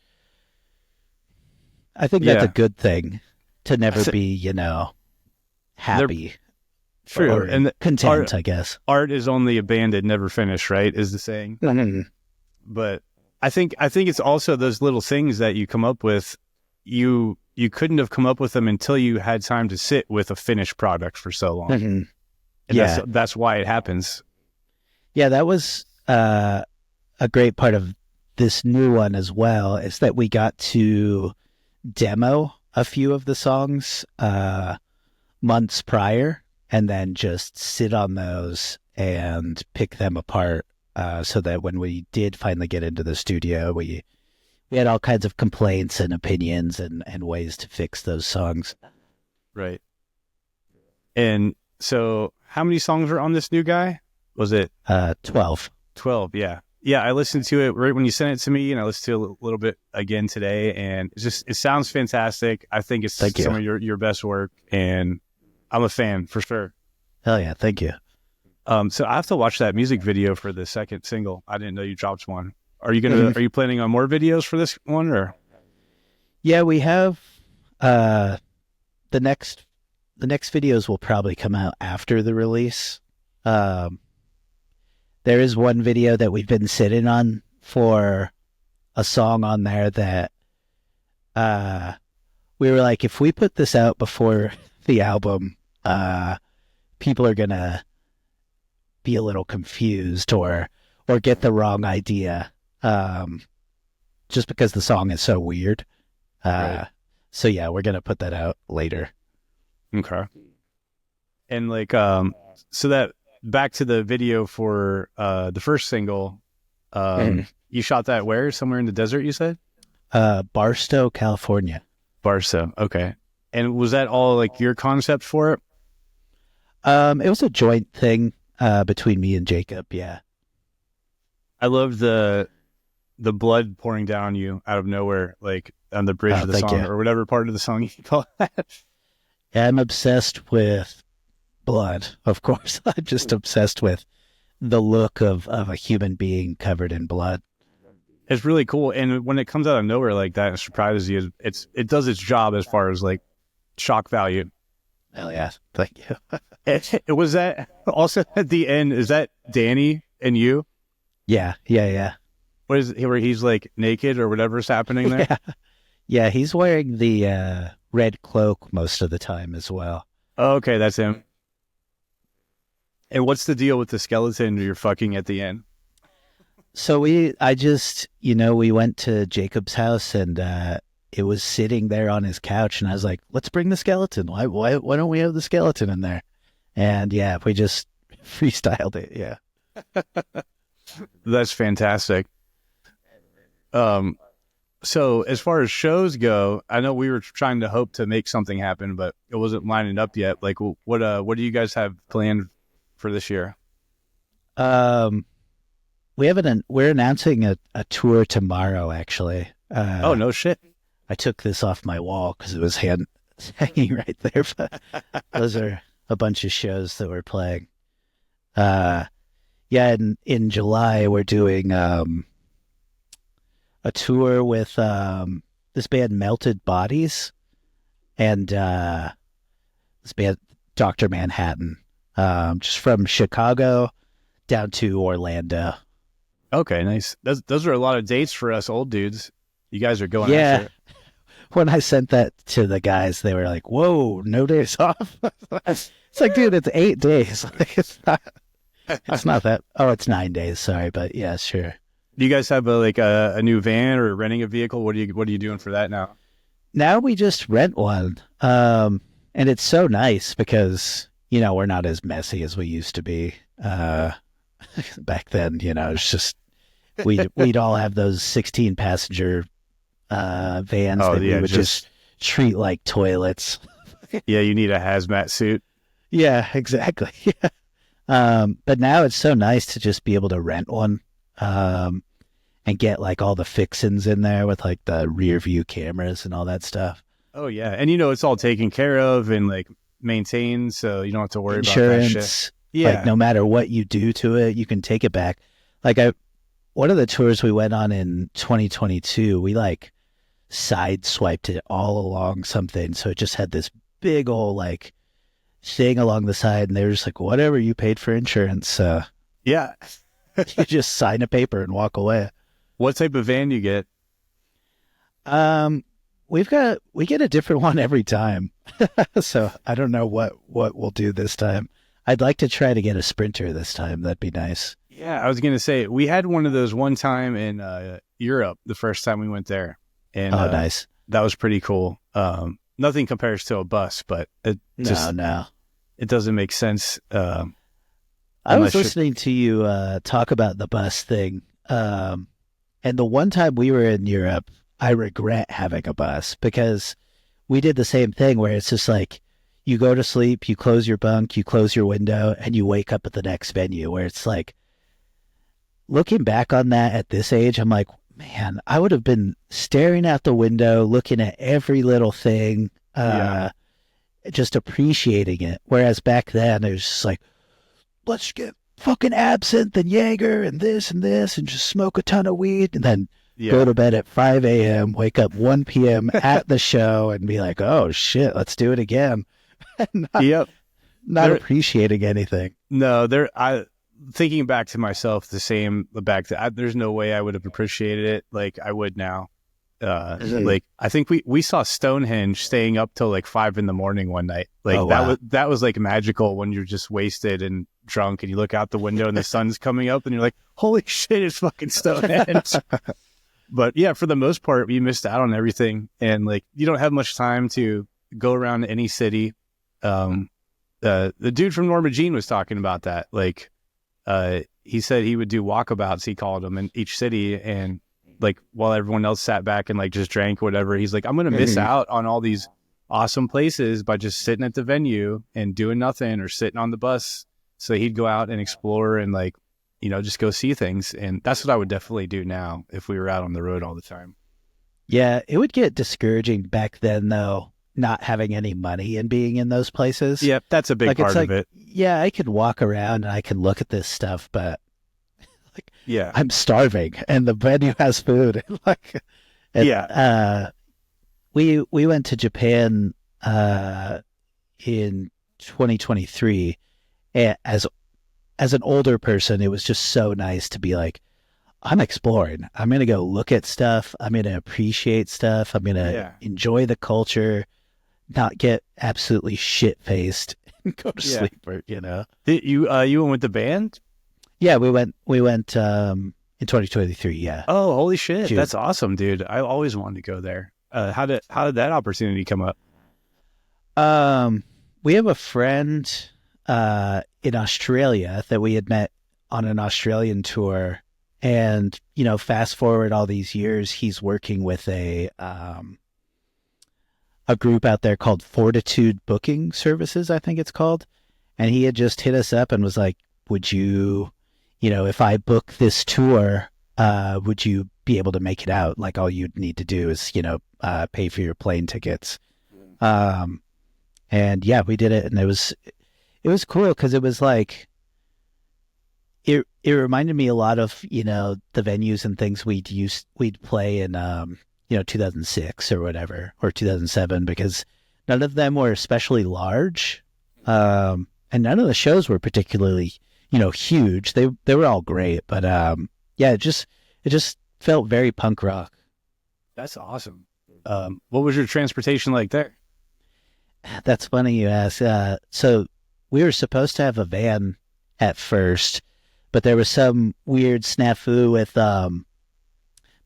I think that's a good thing, to never be, happy. True. Or and content, I guess. Art is only abandoned, never finished, right? Is the saying. Mm-hmm. But I think it's also those little things that you come up with. You couldn't have come up with them until you had time to sit with a finished product for so long. Mm-hmm. And that's why it happens. Yeah, that was a great part of this new one as well, is that we got to demo a few of the songs months prior, and then just sit on those and pick them apart, so that when we did finally get into the studio, we had all kinds of complaints and opinions and ways to fix those songs. Right. And so how many songs are on this new guy? Was it 12? 12, yeah. Yeah, I listened to it right when you sent it to me, and I listened to it a little bit again today, and it sounds fantastic. I think it's some of your best work, and I'm a fan for sure. Hell yeah, thank you. So I have to watch that music video for the second single. I didn't know you dropped one. Are you planning on more videos for this one, or? Yeah, we have the next videos will probably come out after the release. There is one video that we've been sitting on for a song on there that we were like, if we put this out before the album, people are gonna be a little confused or get the wrong idea, just because the song is so weird. Right. So yeah, we're gonna put that out later. Okay. And like, so that back to the video for the first single, you shot that where? Somewhere in the desert, you said? Barstow, California. Barstow, okay. And was that all like your concept for it? It was a joint thing between me and Jacob. Yeah. I love the blood pouring down you out of nowhere, like on the bridge of the song, or whatever part of the song you call that. Yeah, I'm obsessed with blood, of course. I'm just obsessed with the look of a human being covered in blood. It's really cool, and when it comes out of nowhere like that and surprises you, it does its job as far as like shock value. Hell yeah, thank you. Was that also at the end? Is that Danny and you? Yeah. What is where he's like naked or whatever's happening there? Yeah, he's wearing the red cloak most of the time as well. Oh, okay, that's him. And what's the deal with the skeleton you're fucking at the end? So we went to Jacob's house, and it was sitting there on his couch, and I was like, let's bring the skeleton. Why don't we have the skeleton in there? And yeah, we just freestyled it. Yeah. That's fantastic. So as far as shows go, I know we were trying to hope to make something happen, but it wasn't lining up yet. Like, what do you guys have planned for this year? We're announcing a tour tomorrow, actually. Oh, no shit. I took this off my wall because it was hanging right there. But those are a bunch of shows that we're playing. Yeah, in July, we're doing a tour with this band Melted Bodies and this band Dr. Manhattan, just from Chicago down to Orlando. Okay, nice. Those are a lot of dates for us old dudes. You guys are going yeah. after it. When I sent that to the guys, they were like, whoa, no days off. It's like, dude, it's 8 days. Like, it's not that. Oh, it's 9 days. Sorry. But yeah, sure. Do you guys have a new van or renting a vehicle? What are you doing for that now? Now we just rent one. And it's so nice because, we're not as messy as we used to be. Back then, it's just we'd all have those 16 passenger vans Oh that we yeah, would just treat like toilets. yeah. You need a hazmat suit. Yeah, exactly. But now it's so nice to just be able to rent one, and get like all the fixins in there with like the rear view cameras and all that stuff. Oh yeah, and it's all taken care of and like maintained, so you don't have to worry about that shit. Insurance, Yeah, like no matter what you do to it, you can take it back. Like one of the tours we went on in 2022, we like sideswiped it all along something, so it just had this big old like thing along the side, and they were just like, whatever, you paid for insurance, yeah. you just sign a paper and walk away. What type of van you get? We get a different one every time. So I don't know what we'll do this time. I'd like to try to get a Sprinter this time. That'd be nice. Yeah, I was gonna say we had one of those one time in Europe the first time we went there, and nice. That was pretty cool. Nothing compares to a bus, but it doesn't make sense. I was listening to you talk about the bus thing, and the one time we were in Europe, I regret having a bus because we did the same thing where it's just like you go to sleep, you close your bunk, you close your window, and you wake up at the next venue, where it's like, looking back on that at this age, I'm like, man, I would have been staring out the window, looking at every little thing, just appreciating it. Whereas back then, it was just like, let's get fucking absinthe and Jaeger and this and just smoke a ton of weed and then go to bed at 5 a.m., wake up 1 p.m. at the show and be like, oh shit, let's do it again. Not appreciating anything. No, thinking back to myself, there's no way I would have appreciated it like I would now. Like I think we saw Stonehenge staying up till like 5 a.m. one night. Like that was like magical when you're just wasted and drunk and you look out the window and the sun's coming up and you're like, holy shit, it's fucking Stonehenge. But yeah, for the most part, we missed out on everything, and like you don't have much time to go around any city. The dude from Norma Jean was talking about that. Like, he said he would do walkabouts, he called them, in each city, and like while everyone else sat back and like just drank or whatever, he's like, I'm gonna miss out on all these awesome places by just sitting at the venue and doing nothing or sitting on the bus. So he'd go out and explore and like, just go see things. And that's what I would definitely do now if we were out on the road all the time. Yeah, it would get discouraging back then though, not having any money and being in those places. Yeah, that's a big part of it. Yeah, I could walk around and I could look at this stuff, but I'm starving and the venue has food. We went to Japan in 2023, and as an older person, it was just so nice to be like, I'm exploring. I'm going to go look at stuff. I'm going to appreciate stuff. I'm going to enjoy the culture, not get absolutely shit-faced and go to sleep. Did you went with the band? Yeah, we went in 2023, yeah. Oh, holy shit. June. That's awesome, dude. I always wanted to go there. How did that opportunity come up? We have a friend in Australia that we had met on an Australian tour, and fast forward all these years, he's working with a group out there called Fortitude Booking Services, I think it's called, and he had just hit us up and was like, would you, if I book this tour, would you be able to make it out? Like all you'd need to do is pay for your plane tickets. And yeah, we did it, and it was cool because it was like it reminded me a lot of the venues and things we'd play in 2006 or whatever, or 2007, because none of them were especially large, and none of the shows were particularly huge. They were all great, but it just felt very punk rock. That's awesome. What was your transportation like there? That's funny you ask. So we were supposed to have a van at first, but there was some weird snafu with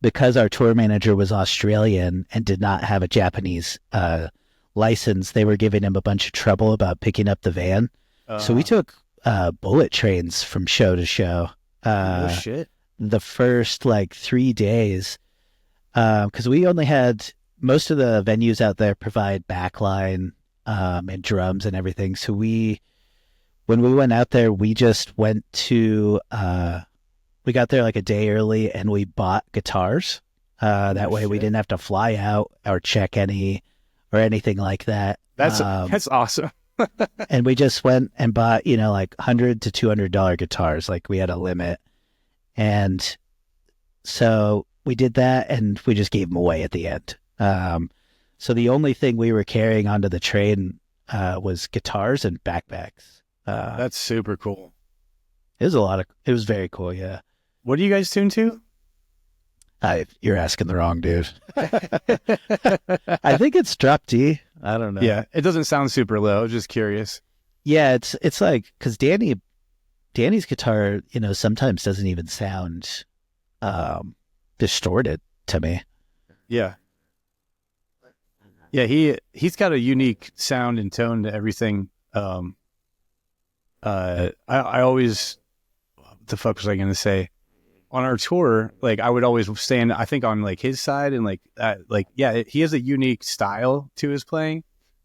because our tour manager was Australian and did not have a Japanese license. They were giving him a bunch of trouble about picking up the van. So we took bullet trains from show to show. Oh shit! the first like 3 days, because we only had, most of the venues out there provide backline and drums and everything. So when we went out there, we just went to, we got there like a day early and we bought guitars. That way we didn't have to fly out or check any or anything like that. That's awesome. And we just went and bought, like $100 to $200 guitars. Like we had a limit. And so we did that and we just gave them away at the end. So the only thing we were carrying onto the train was guitars and backpacks. That's super cool. It was very cool. Yeah. What do you guys tune to? You're asking the wrong dude. I think it's drop D. I don't know. Yeah, it doesn't sound super low. I was just curious. Yeah, it's like, because Danny's guitar, sometimes doesn't even sound distorted to me. Yeah. Yeah, he's got a unique sound and tone to everything. I always, what the fuck was I going to say? On our tour, like I would always stand, I think, on like his side, and he has a unique style to his playing,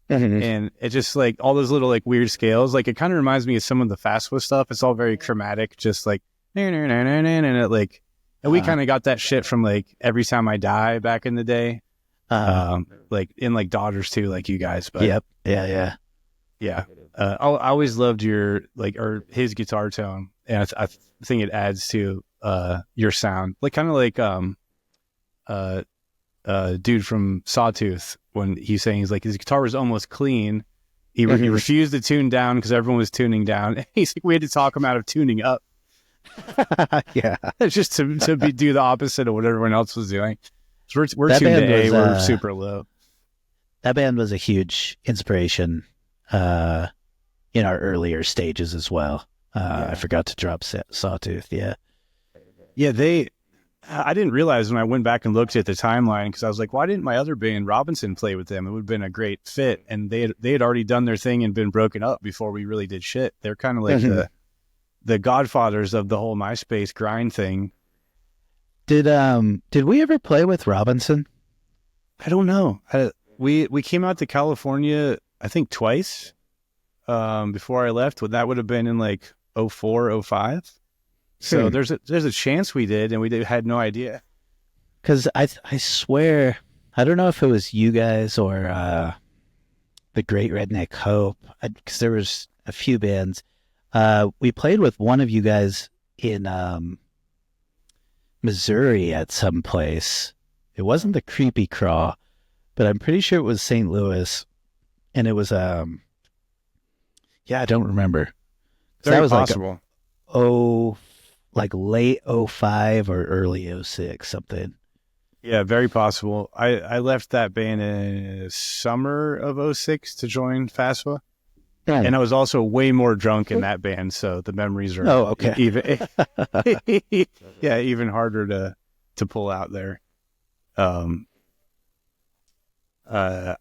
and it just like all those little like weird scales. Like it kind of reminds me of some of the Fastwa stuff. It's all very chromatic, just like and it like, and we kind of got that shit from like Every Time I Die back in the day, like in like Daughters too, like you guys. But yep, yeah. I always loved your or his guitar tone, and I think it adds to your sound, like kind of like dude from Sawtooth, when he's saying he's like his guitar was almost clean. He refused to tune down because everyone was tuning down. He's like, we had to talk him out of tuning up. Yeah, it's just to do the opposite of what everyone else was doing. So we're tuned to A, we're super low. That band was a huge inspiration in our earlier stages as well. I forgot to drop Sawtooth. Yeah, I didn't realize when I went back and looked at the timeline, because I was like, why didn't my other band, Robinson, play with them? It would have been a great fit. And they had already done their thing and been broken up before we really did shit. They're kind of like the godfathers of the whole MySpace grind thing. Did we ever play with Robinson? I don't know. We came out to California, I think twice before I left. That would have been in like 04, 05. So there's a chance we did, and we had no idea. Because I swear, I don't know if it was you guys or the Great Redneck Hope, because there was a few bands. We played with one of you guys in Missouri at some place. It wasn't the Creepy Craw, but I'm pretty sure it was St. Louis, and it was I don't remember. Very that was possible. Like late 05 or early 06, something. Yeah, very possible. I left that band in summer of 06 to join Fastwa. Yeah. And I was also way more drunk in that band, so the memories are even even harder to pull out there. I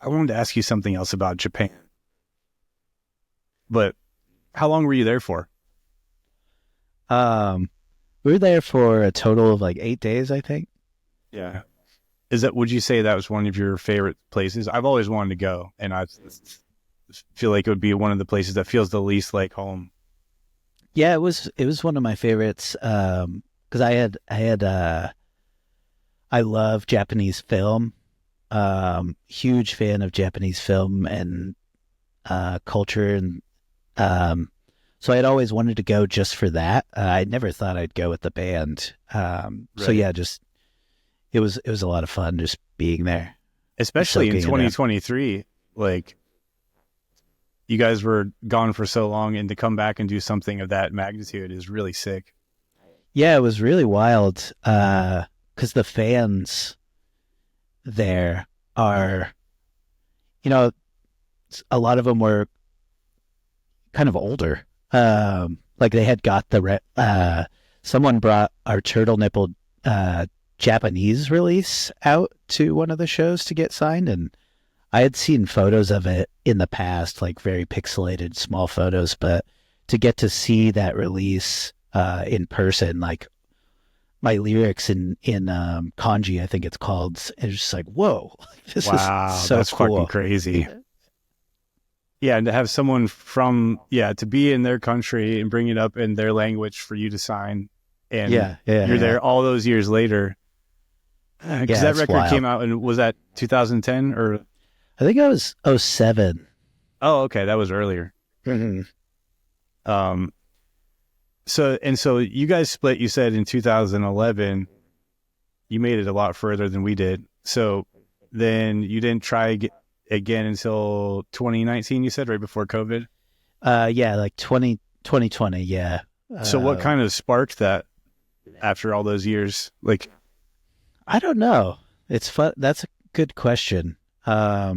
wanted to ask you something else about Japan. But how long were you there for? We were there for a total of like 8 days, I think. Yeah. Would you say that was one of your favorite places? I've always wanted to go, and I feel like it would be one of the places that feels the least like home. Yeah, it was one of my favorites. Cause I love Japanese film. Huge fan of Japanese film and, culture. And, so I had always wanted to go just for that. I never thought I'd go with the band. So yeah, it was a lot of fun just being there. Especially in 2023, like you guys were gone for so long, and to come back and do something of that magnitude is really sick. Yeah, it was really wild. 'Cause the fans there are, a lot of them were kind of older. Like they had got someone brought our Turtle Nipple Japanese release out to one of the shows to get signed, and I had seen photos of it in the past, like very pixelated small photos, but to get to see that release in person, like my lyrics in kanji, I think it's called. And it's just like, whoa, this is so that's cool. fucking crazy. Yeah, and to have someone from to be in their country and bring it up in their language for you to sign, and you're there all those years later. Because that record came out, and was that 2010 or? I think it was 2007. Oh, okay, that was earlier. Mm-hmm. So you guys split. You said in 2011. You made it a lot further than we did. So then you didn't try again until 2019. You said right before COVID. Like 2020. Yeah. So what kind of sparked that after all those years? Like, I don't know. It's fun. That's a good question. I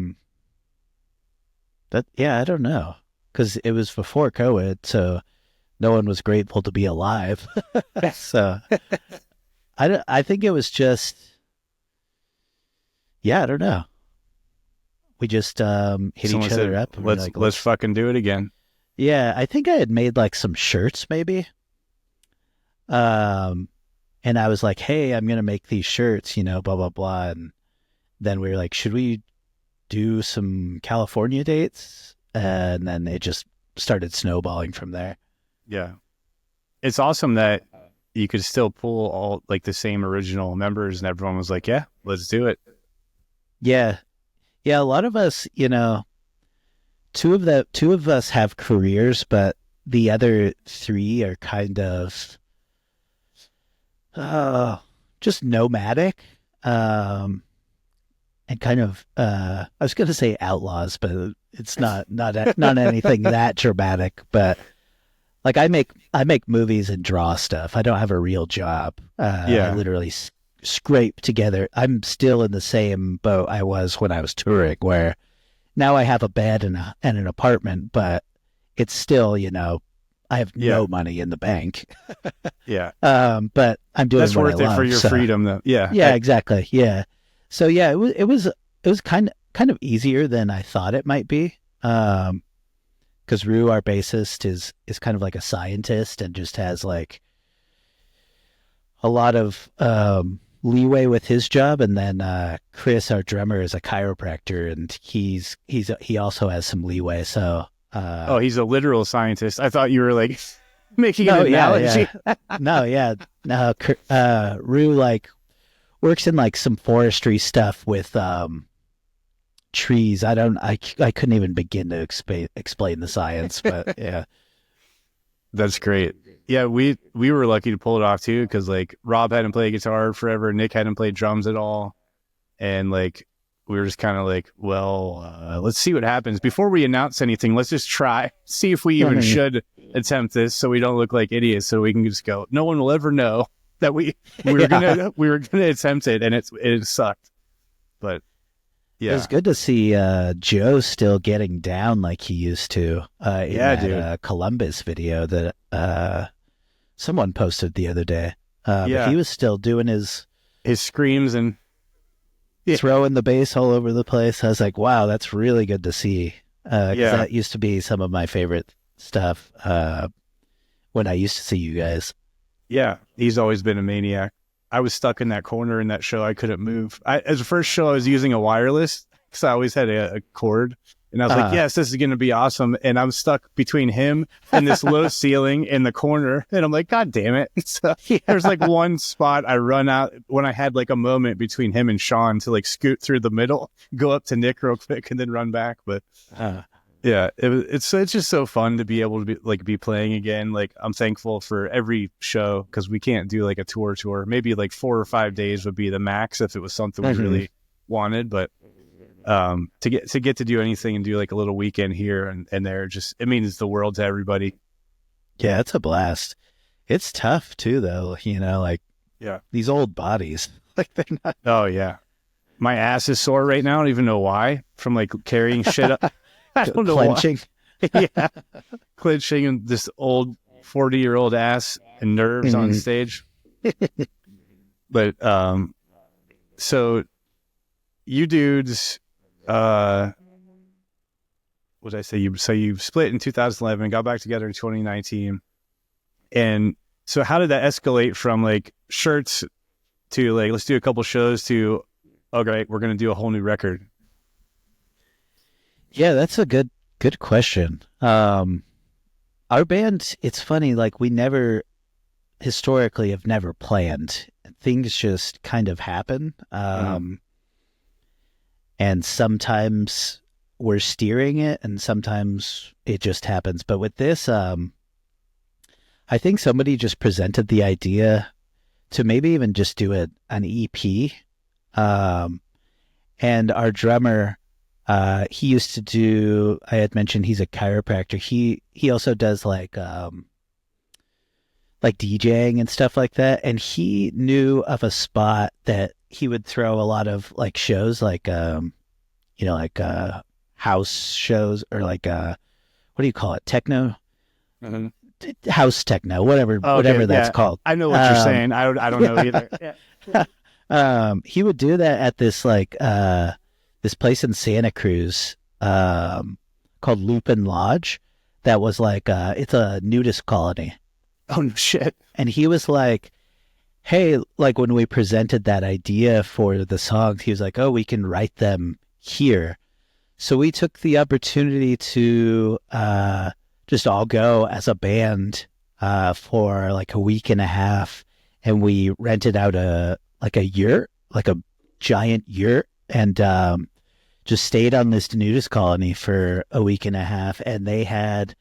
don't know, because it was before COVID, so no one was grateful to be alive. So I think it was just, I don't know. We just hit each other up. And let's fucking do it again. Yeah, I think I had made like some shirts maybe. And I was like, hey, I'm going to make these shirts, blah, blah, blah. And then we were like, should we do some California dates? And then it just started snowballing from there. Yeah. It's awesome that you could still pull all like the same original members and everyone was like, yeah, let's do it. Yeah. Yeah. A lot of us, two of us have careers, but the other three are kind of just nomadic, and kind of I was going to say outlaws, but it's not anything that dramatic. But like I make movies and draw stuff. I don't have a real job. I literally scrape together. I'm still in the same boat I was when I was touring, where now I have a bed and an apartment, but it's still, I have no money in the bank. Yeah. But I'm doing that's what worth I love, it for your freedom, though. Yeah. Yeah, exactly. Yeah. So yeah, it was kind of easier than I thought it might be. Because Rue, our bassist, is kind of like a scientist and just has like a lot of leeway with his job, and then Chris, our drummer, is a chiropractor, and he also has some leeway. So. He's a literal scientist. I thought you were like making an analogy. No, Rue like works in like some forestry stuff with trees. I couldn't even begin to explain the science, but yeah. That's great. Yeah, we were lucky to pull it off too, because like Rob hadn't played guitar forever, Nick hadn't played drums at all, and like we were just kind of like, well, let's see what happens. Before we announce anything, let's just see if we even should attempt this, so we don't look like idiots. So we can just go. No one will ever know that we were gonna attempt it, and it sucked. But yeah, it was good to see Joe still getting down like he used to. In that Columbus video that someone posted the other day. But he was still doing his screams and. Throwing the bass all over the place. I was like, wow, that's really good to see. That used to be some of my favorite stuff when I used to see you guys. Yeah, he's always been a maniac. I was stuck in that corner in that show. I couldn't move. As the first show, I was using a wireless because I always had a cord. And I was like, yes, this is going to be awesome. And I'm stuck between him and this low ceiling in the corner. And I'm like, God damn it. So there's like one spot I run out when I had like a moment between him and Sean to like scoot through the middle, go up to Nick real quick and then run back. But it's just so fun to be able to be playing again. Like I'm thankful for every show, because we can't do like a tour. Maybe like 4 or 5 days would be the max if it was something we really wanted. But to get to do anything and do like a little weekend here and there, just it means the world to everybody. Yeah, it's a blast. It's tough too, though. These old bodies, like they're not. Oh yeah, my ass is sore right now. I don't even know why, from like carrying shit up. I don't know clenching. Yeah, clenching and this old 40-year-old ass and nerves on stage. But so you dudes. What did I say? You split in 2011, got back together in 2019. And so how did that escalate from like shirts to like, let's do a couple shows to, okay, we're going to do a whole new record? Yeah, that's a good question. Our band, it's funny, like we never historically have never planned. Things just kind of happen. And sometimes we're steering it and sometimes it just happens. But with this, I think somebody just presented the idea to maybe even just do an EP. And our drummer, he used to do, I had mentioned he's a chiropractor. He also does like DJing and stuff like that. And he knew of a spot that he would throw a lot of like shows, like, house shows or like, what do you call it? Techno? House techno, whatever that's called. I know what you're saying. I don't know either. Yeah. He would do that at this like this place in Santa Cruz called Lupin Lodge. That was like it's a nudist colony. Oh no, shit. And he was like, hey, like when we presented that idea for the songs, he was like, oh, we can write them here. So we took the opportunity to just all go as a band for like a week and a half, and we rented out a yurt, like a giant yurt, and just stayed on this nudist colony for a week and a half. And they had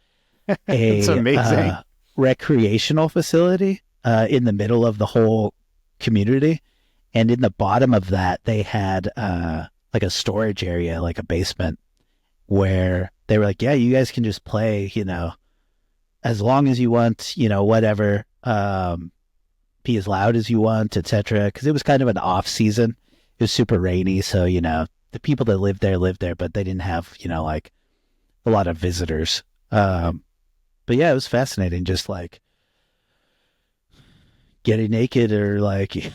a recreational facility in the middle of the whole community, and in the bottom of that they had like a storage area, like a basement, where they were like, yeah, you guys can just play, as long as you want, whatever, be as loud as you want, etc. Because it was kind of an off season. It was super rainy, so the people that lived there, but they didn't have like a lot of visitors. But yeah, it was fascinating, just like getting naked or like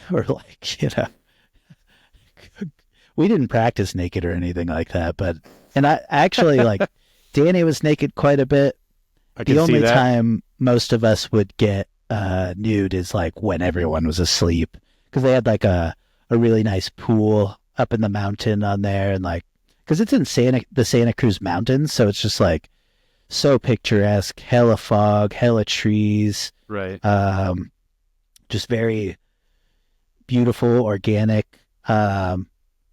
we didn't practice naked or anything like that, and I actually like Danny was naked quite a bit. The only time most of us would get nude is like when everyone was asleep, because they had like a really nice pool up in the mountain on there, and like because it's in the Santa Cruz Mountains, so it's just like so picturesque, hella fog, hella trees, right? Just very beautiful, organic.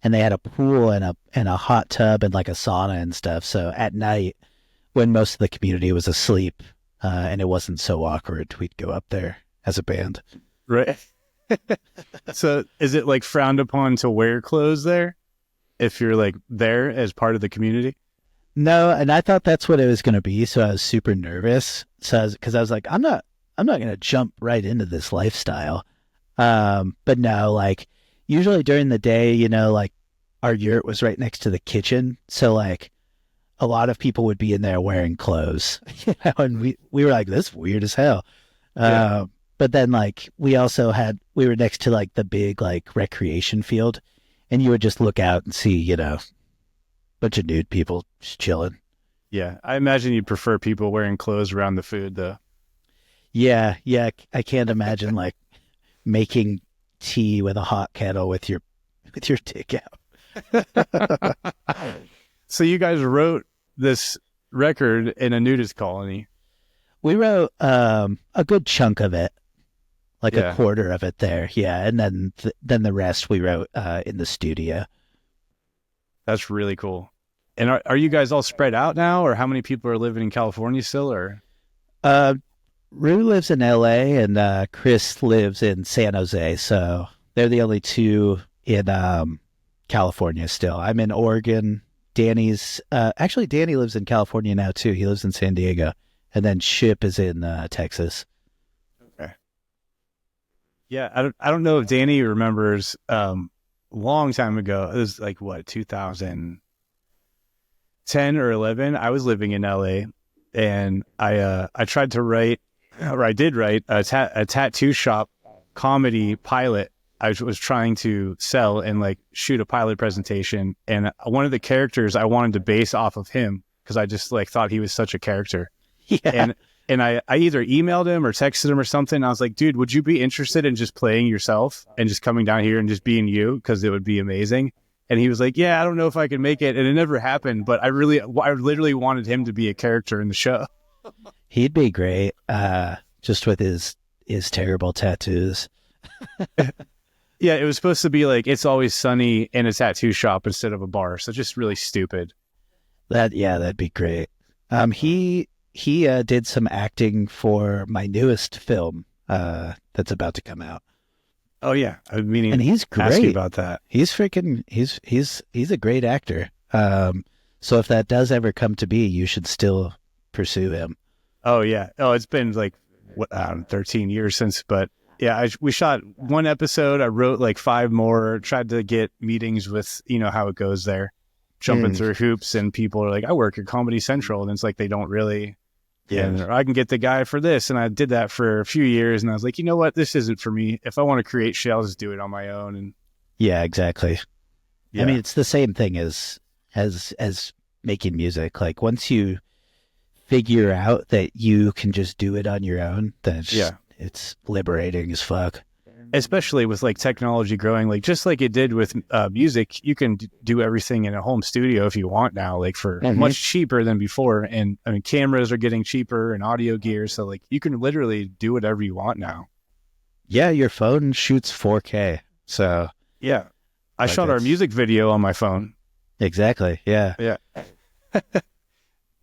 And they had a pool and a hot tub and like a sauna and stuff. So at night, when most of the community was asleep, and it wasn't so awkward, we'd go up there as a band. Right. So is it like frowned upon to wear clothes there if you're like there as part of the community? No, and I thought that's what it was going to be. So I was super nervous. Because I was like, I'm not going to jump right into this lifestyle. But no, like usually during the day, like our yurt was right next to the kitchen. So like a lot of people would be in there wearing clothes, and we were like, this is weird as hell. Yeah. But then like we were next to like the big like recreation field, and you would just look out and see, bunch of nude people just chilling. Yeah. I imagine you'd prefer people wearing clothes around the food though. Yeah. I can't imagine like making tea with a hot kettle with your dick out. So you guys wrote this record in a nudist colony. We wrote a good chunk of it, like a quarter of it there. Yeah. And then the rest we wrote in the studio. That's really cool. And are you guys all spread out now, or how many people are living in California still, or? Rue lives in LA and Chris lives in San Jose. So they're the only two in California still. I'm in Oregon. Danny's actually Danny lives in California now too. He lives in San Diego. And then Ship is in Texas. Okay. Yeah, I don't know if Danny remembers long time ago. It was like what, 2010 or 11. I was living in LA, and I tried to write, or I did write a tattoo shop comedy pilot. I was trying to sell and like shoot a pilot presentation, and one of the characters I wanted to base off of him because I just like thought he was such a character. Yeah. And I either emailed him or texted him or something. I was like, dude, would you be interested in just playing yourself and just coming down here and just being you? Because it would be amazing. And he was like, yeah, I don't know if I can make it. And it never happened. But I literally wanted him to be a character in the show. He'd be great, just with his terrible tattoos. Yeah, it was supposed to be like It's Always Sunny in a tattoo shop instead of a bar. So just really stupid. That'd be great. He did some acting for my newest film that's about to come out. Oh yeah, I mean, and he's great. Ask you about that. He's a great actor. So if that does ever come to be, you should still pursue him. Oh yeah. Oh, it's been like 13 years since, but yeah, we shot one episode. I wrote like 5 more. Tried to get meetings with, you know how it goes there, jumping through hoops, and people are like, I work at Comedy Central, and it's like they don't really. Yeah, and I can get the guy for this. And I did that for a few years. And I was like, you know what? This isn't for me. If I want to create shit, I'll just do it on my own. And yeah, exactly. Yeah. I mean, it's the same thing as making music. Like once you figure out that you can just do it on your own, then it's liberating as fuck. Especially with like technology growing, like just like it did with music, you can do everything in a home studio if you want now, like for much cheaper than before. And I mean, cameras are getting cheaper and audio gear. So like you can literally do whatever you want now. Yeah. Your phone shoots 4K. So yeah, I shot our music video on my phone. Exactly. Yeah. Yeah.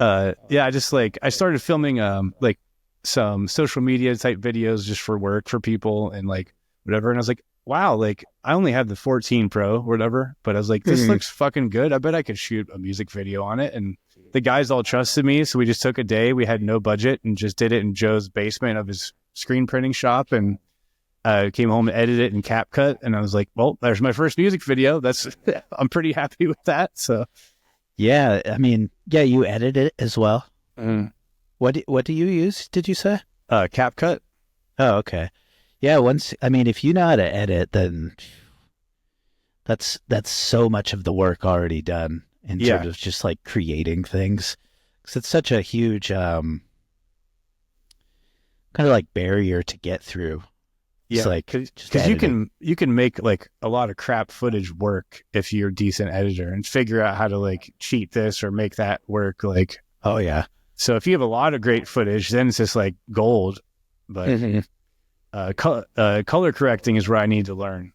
I just I started filming like some social media type videos just for work for people and like whatever. And I was like, wow, like I only had the 14 Pro or whatever, but I was like, this looks fucking good. I bet I could shoot a music video on it. And the guys all trusted me. So we just took a day. We had no budget and just did it in Joe's basement of his screen printing shop. And came home and edited it in CapCut. And I was like, well, there's my first music video. I'm pretty happy with that. So yeah, I mean, yeah, you edit it as well. What do you use? Did you say? CapCut. Oh, okay. Yeah, if you know how to edit, then that's so much of the work already done in terms of just like creating things. Because it's such a huge kind of like barrier to get through. Yeah, because you can make like a lot of crap footage work if you're a decent editor and figure out how to like cheat this or make that work. Like, oh yeah. So if you have a lot of great footage, then it's just like gold. But color correcting is where I need to learn.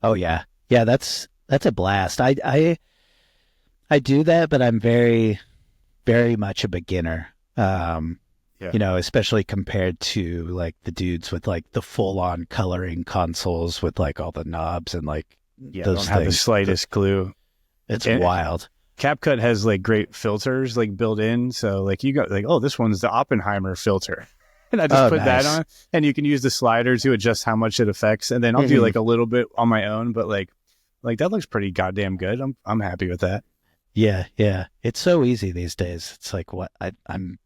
Oh yeah, that's a blast. I do that, but I'm very, very much a beginner. You know, especially compared to like the dudes with like the full on coloring consoles with like all the knobs and like those don't have the slightest clue. It's wild. CapCut has like great filters like built in, so like you got like, oh, this one's the Oppenheimer filter. And I just put that on, and you can use the slider to adjust how much it affects. And then I'll do like a little bit on my own, but like that looks pretty goddamn good. I'm happy with that. Yeah. It's so easy these days. It's like I'm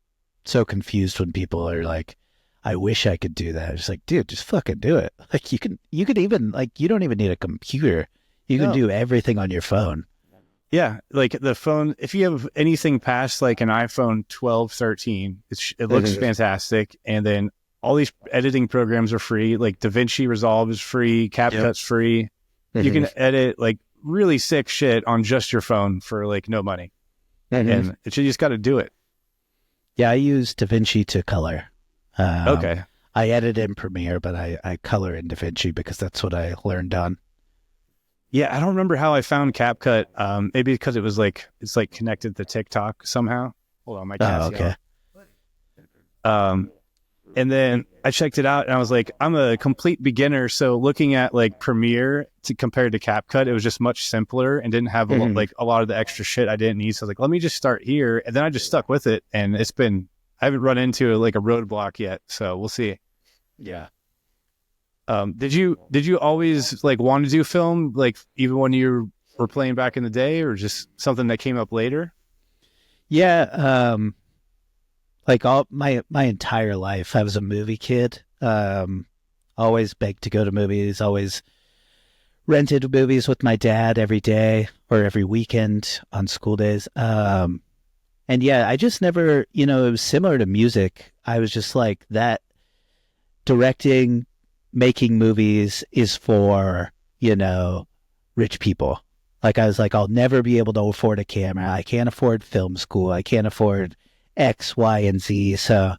so confused when people are like, I wish I could do that. It's like, dude, just fucking do it. Like you can even like, you don't even need a computer. You can do everything on your phone. Yeah, like the phone, if you have anything past like an iPhone 12, 13, it looks fantastic. And then all these editing programs are free. Like DaVinci Resolve is free. CapCut's free. You can edit like really sick shit on just your phone for like no money. And you just got to do it. Yeah, I use DaVinci to color. Okay. I edit in Premiere, but I color in DaVinci because that's what I learned on. Yeah, I don't remember how I found CapCut. Maybe because it's like connected to TikTok somehow. Hold on, my cat's okay. And then I checked it out, and I was like, I'm a complete beginner. So looking at like Premiere compared to CapCut, it was just much simpler and didn't have a lot of the extra shit I didn't need. So I was like, let me just start here, and then I just stuck with it, and I haven't run into like a roadblock yet. So we'll see. Yeah. Did you always like want to do film, like even when you were playing back in the day, or just something that came up later? Yeah. Like all my entire life, I was a movie kid. Always begged to go to movies, always rented movies with my dad every day or every weekend on school days. And yeah, I just never, it was similar to music. I was just like, that directing, making movies is for, rich people. Like, I was like, I'll never be able to afford a camera. I can't afford film school. I can't afford X, Y, and Z. So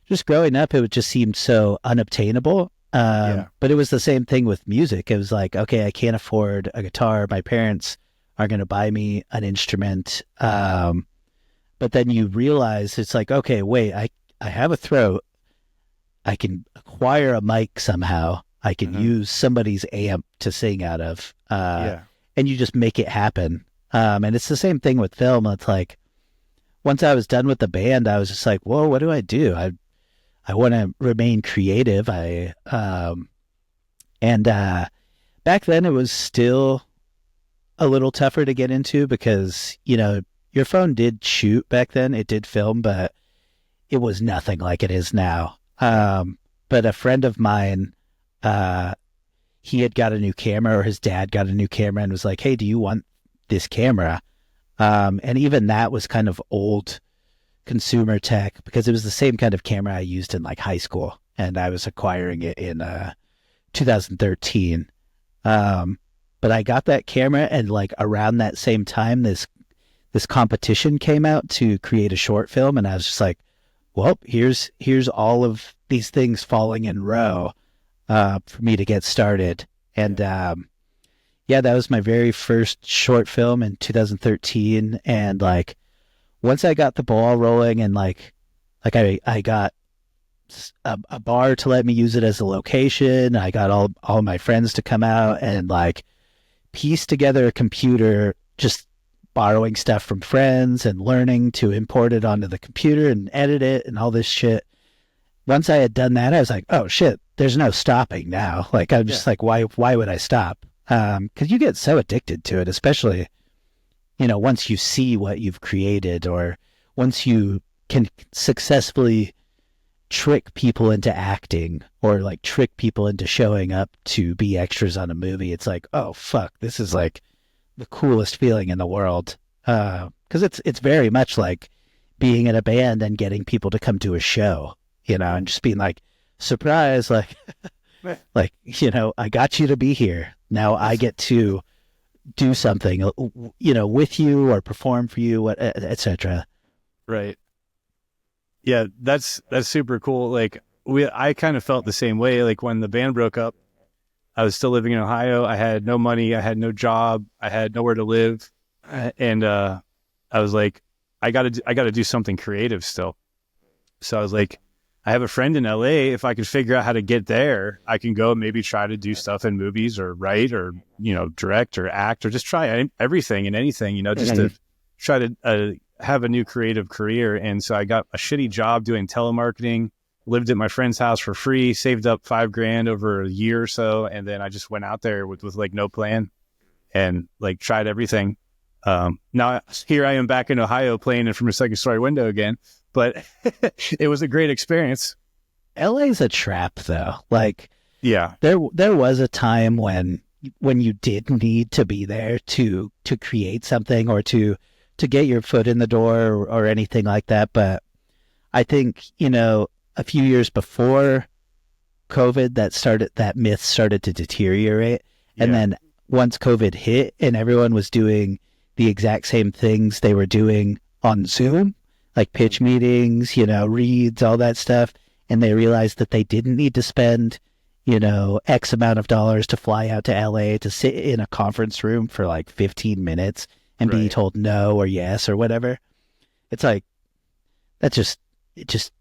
just growing up, it just seemed so unobtainable. But it was the same thing with music. It was like, okay, I can't afford a guitar. My parents are going to buy me an instrument. But then you realize it's like, okay, wait, I have a throat. I can acquire a mic somehow. I can use somebody's amp to sing out of. And you just make it happen. And it's the same thing with film. It's like, once I was done with the band, I was just like, whoa, what do? I want to remain creative. Back then it was still a little tougher to get into because, your phone did shoot back then. It did film, but it was nothing like it is now. But a friend of mine, he had got a new camera, or his dad got a new camera, and was like, hey, do you want this camera? And even that was kind of old consumer tech because it was the same kind of camera I used in like high school, and I was acquiring it in 2013. But I got that camera, and like around that same time, this competition came out to create a short film, and I was just like, well, here's all of these things falling in row for me to get started. And that was my very first short film in 2013. And like, once I got the ball rolling, and like I got a bar to let me use it as a location. I got all my friends to come out and like piece together a computer, just borrowing stuff from friends and learning to import it onto the computer and edit it and all this shit. Once I had done that, I was like, oh shit, there's no stopping now. Like, I'm just like, why would I stop? Because you get so addicted to it, especially, once you see what you've created, or once you can successfully trick people into acting, or like trick people into showing up to be extras on a movie. It's like, oh fuck, this is like the coolest feeling in the world. Because it's very much like being in a band and getting people to come to a show, and just being like, surprise, like, I got you to be here. Now I get to do something, with you or perform for you, etc. Right. Yeah, that's super cool. Like I kind of felt the same way. Like when the band broke up, I was still living in Ohio. I had no money. I had no job. I had nowhere to live. And I was like, I got to do something creative still. So I was like, I have a friend in LA. If I could figure out how to get there, I can go and maybe try to do stuff in movies, or write, or, direct, or act, or just try everything and anything, just to try to have a new creative career. And so I got a shitty job doing telemarketing, lived at my friend's house for free, saved up $5,000 over a year or so. And then I just went out there with like no plan and like tried everything. Now here I am back in Ohio playing it from a second story window again, but it was a great experience. LA's a trap though. Like, yeah, there was a time when you did need to be there to create something, or to get your foot in the door, or anything like that. But I think, a few years before COVID, that myth started to deteriorate. And then once COVID hit and everyone was doing the exact same things they were doing on Zoom, like pitch meetings, reads, all that stuff, and they realized that they didn't need to spend, X amount of dollars to fly out to LA to sit in a conference room for like 15 minutes and be told no or yes or whatever. It's like, it just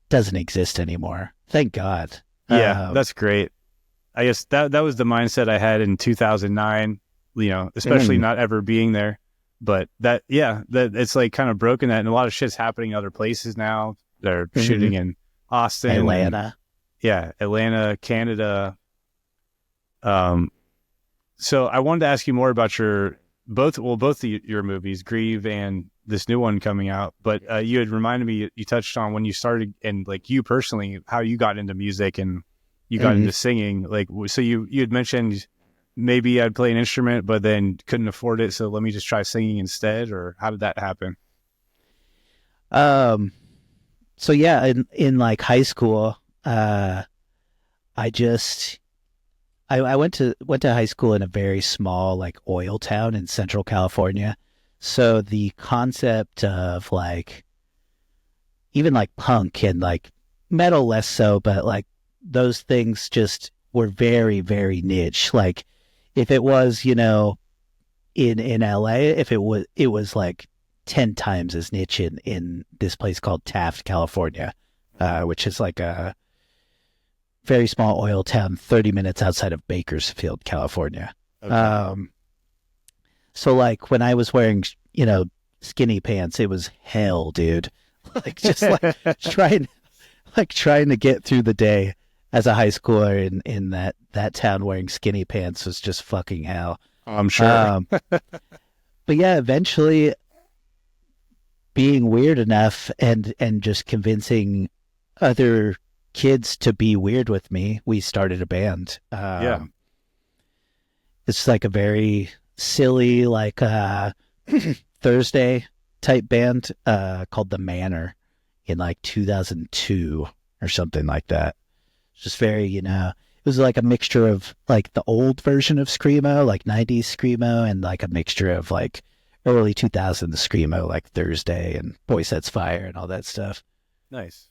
doesn't exist anymore. Thank God. Yeah, that's great. I guess that was the mindset I had in 2009, especially not ever being there. But that it's like kind of broken that, and a lot of shit's happening in other places now. They're shooting in Austin, Atlanta. Atlanta, Canada. So I wanted to ask you more about your both your movies, Grieve and this new one coming out. But you had reminded me, you touched on when you started, and like you personally, how you got into music and you got into singing. Like, so you had mentioned maybe I'd play an instrument, but then couldn't afford it, so let me just try singing instead. Or how did that happen? So yeah, in like high school, I just I went to high school in a very small like oil town in Central California. So the concept of like even like punk and like metal less so, but like those things just were very, very niche. Like if it was, in LA, if it was like 10 times as niche in this place called Taft, California, which is like a very small oil town 30 minutes outside of Bakersfield, California. Okay. So like when I was wearing, skinny pants, it was hell, dude. Like just like trying to get through the day as a high schooler in that town wearing skinny pants was just fucking hell. I'm sure. But yeah, eventually being weird enough and just convincing other kids to be weird with me, we started a band. Yeah. It's like a very silly, like Thursday type band called The Manor in like 2002 or something like that. Just very, it was like a mixture of like the old version of Screamo, like 90s Screamo, and like a mixture of like early 2000s Screamo, like Thursday and Boy Sets Fire and all that stuff. Nice.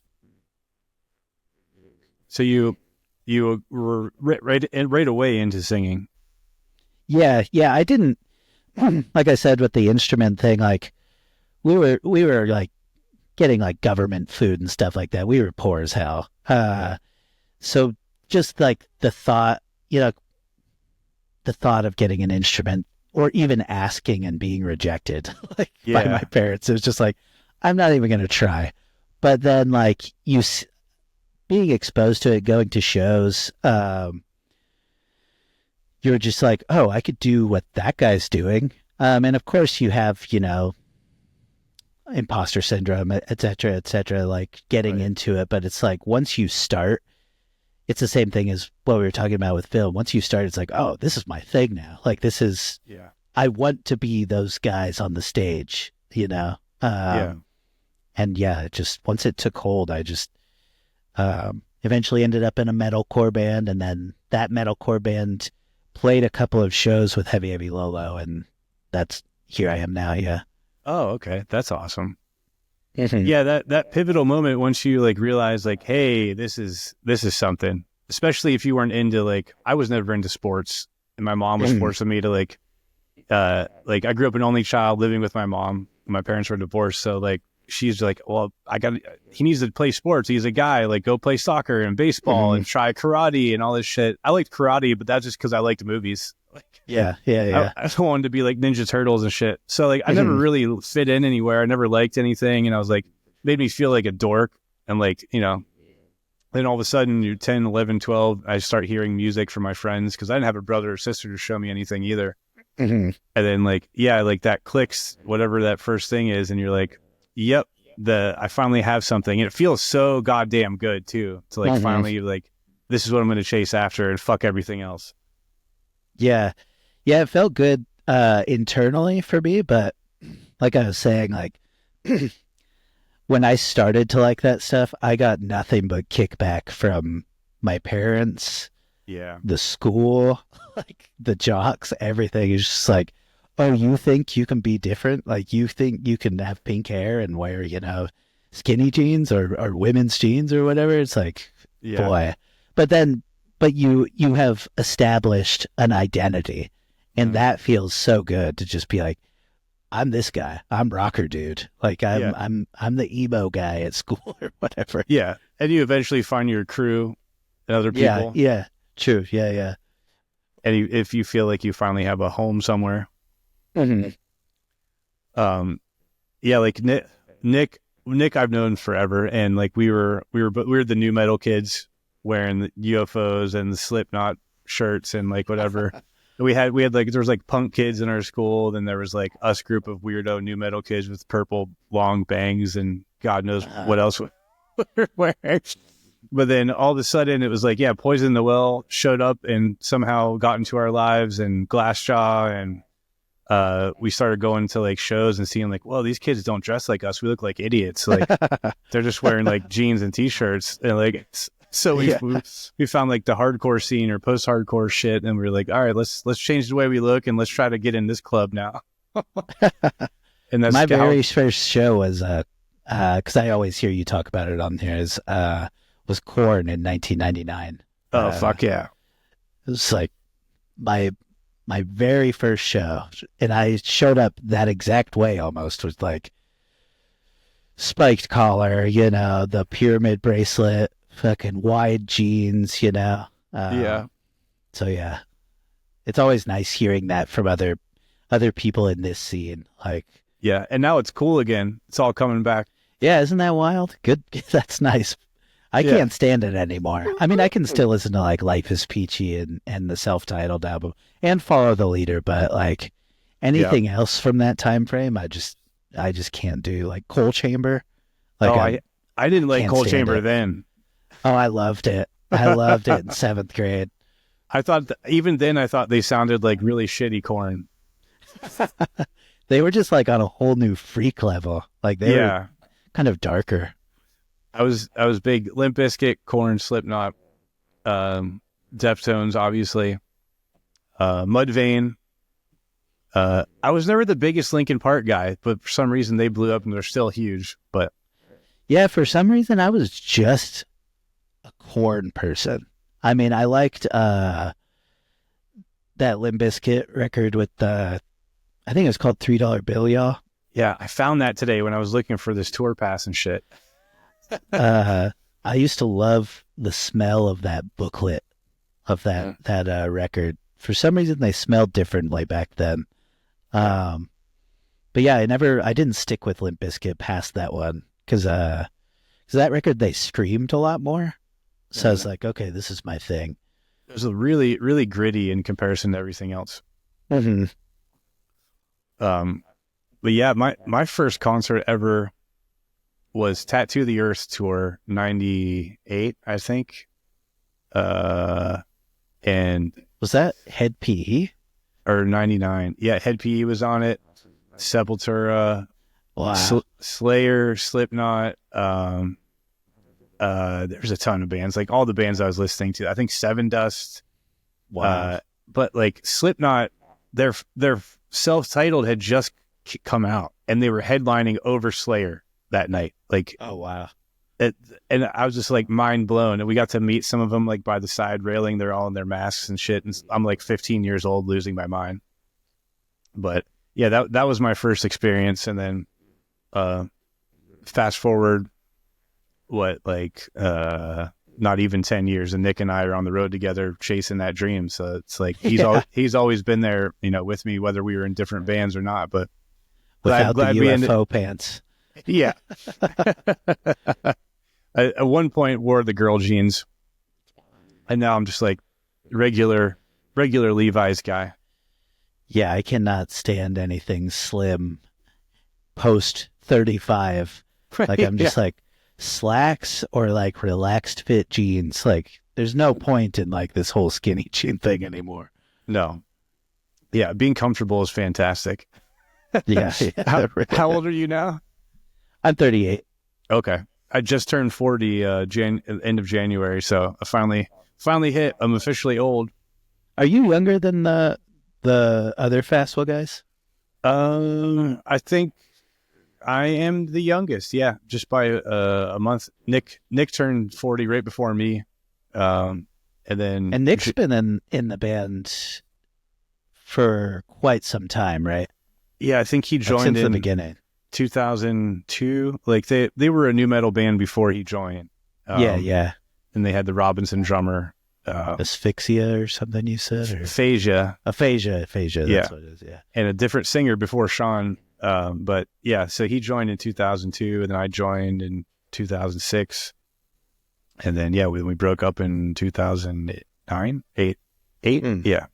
So you were right away into singing. Yeah. I didn't, like I said with the instrument thing, like we were like getting like government food and stuff like that. We were poor as hell. So just like the thought of getting an instrument or even asking and being rejected like by my parents, it was just like, I'm not even going to try. But then like being exposed to it, going to shows, you're just like, oh, I could do what that guy's doing. And of course you have, imposter syndrome, et cetera, like getting into it. But it's like, once you start, it's the same thing as what we were talking about with film. Once you start, it's like, oh, this is my thing now. Like this is, I want to be those guys on the stage, And yeah, just once it took hold, I just eventually ended up in a metalcore band. And then that metalcore band played a couple of shows with Heavy Heavy Lolo, and here I am now. Yeah. Oh, okay. That's awesome. Mm-hmm. Yeah, that pivotal moment once you like realize like, hey, this is something. Especially if you weren't into like, I was never into sports, and my mom was forcing me to like I grew up an only child living with my mom. My parents were divorced, so like she's like, well, he needs to play sports. He's a guy, like go play soccer and baseball and try karate and all this shit. I liked karate, but that's just because I liked movies. Like, yeah. I wanted to be like Ninja Turtles and shit. So like, I never really fit in anywhere. I never liked anything. And I was like, made me feel like a dork. And like, then all of a sudden you're 10, 11, 12, I start hearing music from my friends because I didn't have a brother or sister to show me anything either. And then like, like that clicks, whatever that first thing is. And you're like, yep, I finally have something. And it feels so goddamn good too, to like finally like, this is what I'm going to chase after and fuck everything else. Yeah, it felt good internally for me, but like I was saying, like when I started to like that stuff, I got nothing but kickback from my parents, the school, like the jocks, everything is just like, oh, you think you can be different? Like you think you can have pink hair and wear, skinny jeans or women's jeans or whatever? It's like, boy. But you have established an identity, and that feels so good to just be like, I'm this guy. I'm rocker dude. Like I'm the emo guy at school or whatever. Yeah. And you eventually find your crew and other people. Yeah. True. Yeah. And if you feel like you finally have a home somewhere. Like Nick I've known forever, and like we were the new metal kids wearing the UFOs and the Slipknot shirts and like whatever. we had like, there was like punk kids in our school. Then there was like us group of weirdo new metal kids with purple long bangs and God knows what else we were wearing. But then all of a sudden it was like, Poison the Well showed up and somehow got into our lives, and Glassjaw and we started going to like shows and seeing like, well, these kids don't dress like us. We look like idiots. Like they're just wearing like jeans and t-shirts. And like, so we found like the hardcore scene or post-hardcore shit. And we were like, all right, let's change the way we look and let's try to get in this club now. And that's my very first show was, cause I always hear you talk about it on here, was Korn in 1999. Oh, fuck yeah. It was like my very first show, and I showed up that exact way almost, with like spiked collar, you know, the pyramid bracelet, fucking wide jeans, you know. Yeah. So yeah, it's always nice hearing that from other people in this scene. Like, yeah, and now it's cool again. It's all coming back. yeah, isn't that wild? Good, that's nice. I can't stand it anymore. I mean, I can still listen to like Life is Peachy and the self-titled album and Follow the Leader, but like anything else from that time frame, I just can't do. Like Coal Chamber. Like I didn't like Coal Chamber then. Oh, I loved it. I loved it in 7th grade. I thought even then I thought they sounded like really shitty Korn. They were just like on a whole new freak level. Like they were kind of darker. I was big Limp Bizkit, Korn, Slipknot, Deftones, obviously, Mudvayne. I was never the biggest Linkin Park guy, but for some reason they blew up and they're still huge. But yeah, for some reason I was just a Korn person. I mean, I liked that Limp Bizkit record with I think it was called $3 Bill, y'all. Yeah, I found that today when I was looking for this tour pass and shit. I used to love the smell of that booklet of that record. For some reason, they smelled differently back then. But yeah, I didn't stick with Limp Bizkit past that one because that record they screamed a lot more. So I was like, okay, this is my thing. It was really, really gritty in comparison to everything else. Mm-hmm. But yeah, my first concert ever was Tattoo the Earth tour, 98, I think. And was that Head PE? Or 99. Yeah, Head PE was on it. Sepultura, wow. Slayer, Slipknot. There's a ton of bands, like all the bands I was listening to. I think Seven Dust. Wow. But like Slipknot, their self-titled had just come out, and they were headlining over Slayer that night. Like, oh wow. And I was just like mind blown. And we got to meet some of them like by the side railing. They're all in their masks and shit. And I'm like 15 years old, losing my mind. But yeah, that was my first experience. And then fast forward, not even 10 years, and Nick and I are on the road together chasing that dream. So it's like he's always been there, you know, with me, whether we were in different bands or not. But without the UFO pants. Yeah. At one point wore the girl jeans, and now I'm just like regular Levi's guy. Yeah, I cannot stand anything slim post 35. Like I'm just like slacks or like relaxed fit jeans. Like there's no point in like this whole skinny jean thing anymore. No. Yeah, being comfortable is fantastic. Yeah. How old are you now? I'm 38. Okay. I just turned 40 end of January, so I finally hit. I'm officially old. Are you younger than the other Fastwell guys? I think I am the youngest, yeah, just by a month. Nick turned 40 right before me. And Nick's been in the band for quite some time, right? Yeah, I think he joined since in the beginning. 2002. Like they were a new metal band before he joined. Yeah. And they had the Robinson drummer. Asphyxia or something you said? Or? Aphasia. Aphasia. Yeah. That's what it is, yeah. And a different singer before Sean. But yeah, so he joined in 2002, and then I joined in 2006. And then, yeah, we broke up in 2009, 8. Yeah.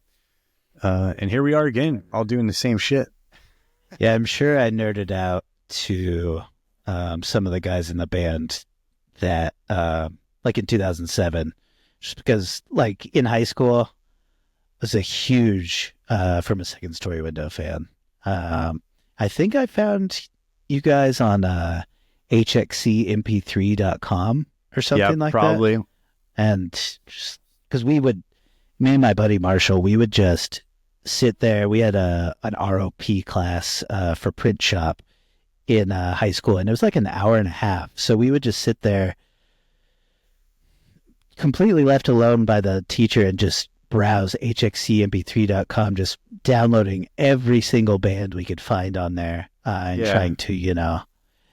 And here we are again, all doing the same shit. Yeah, I'm sure I nerded out to some of the guys in the band that, like in 2007, just because, like, in high school, I was a huge From a Second Story Window fan. I think I found you guys on hxcmp3.com or something like probably. that. And because me and my buddy Marshall, we would just sit there. We had an ROP class for print shop in high school, and it was like an hour and a half. So we would just sit there completely left alone by the teacher and just browse hxcmp3.com, just downloading every single band we could find on there and trying to,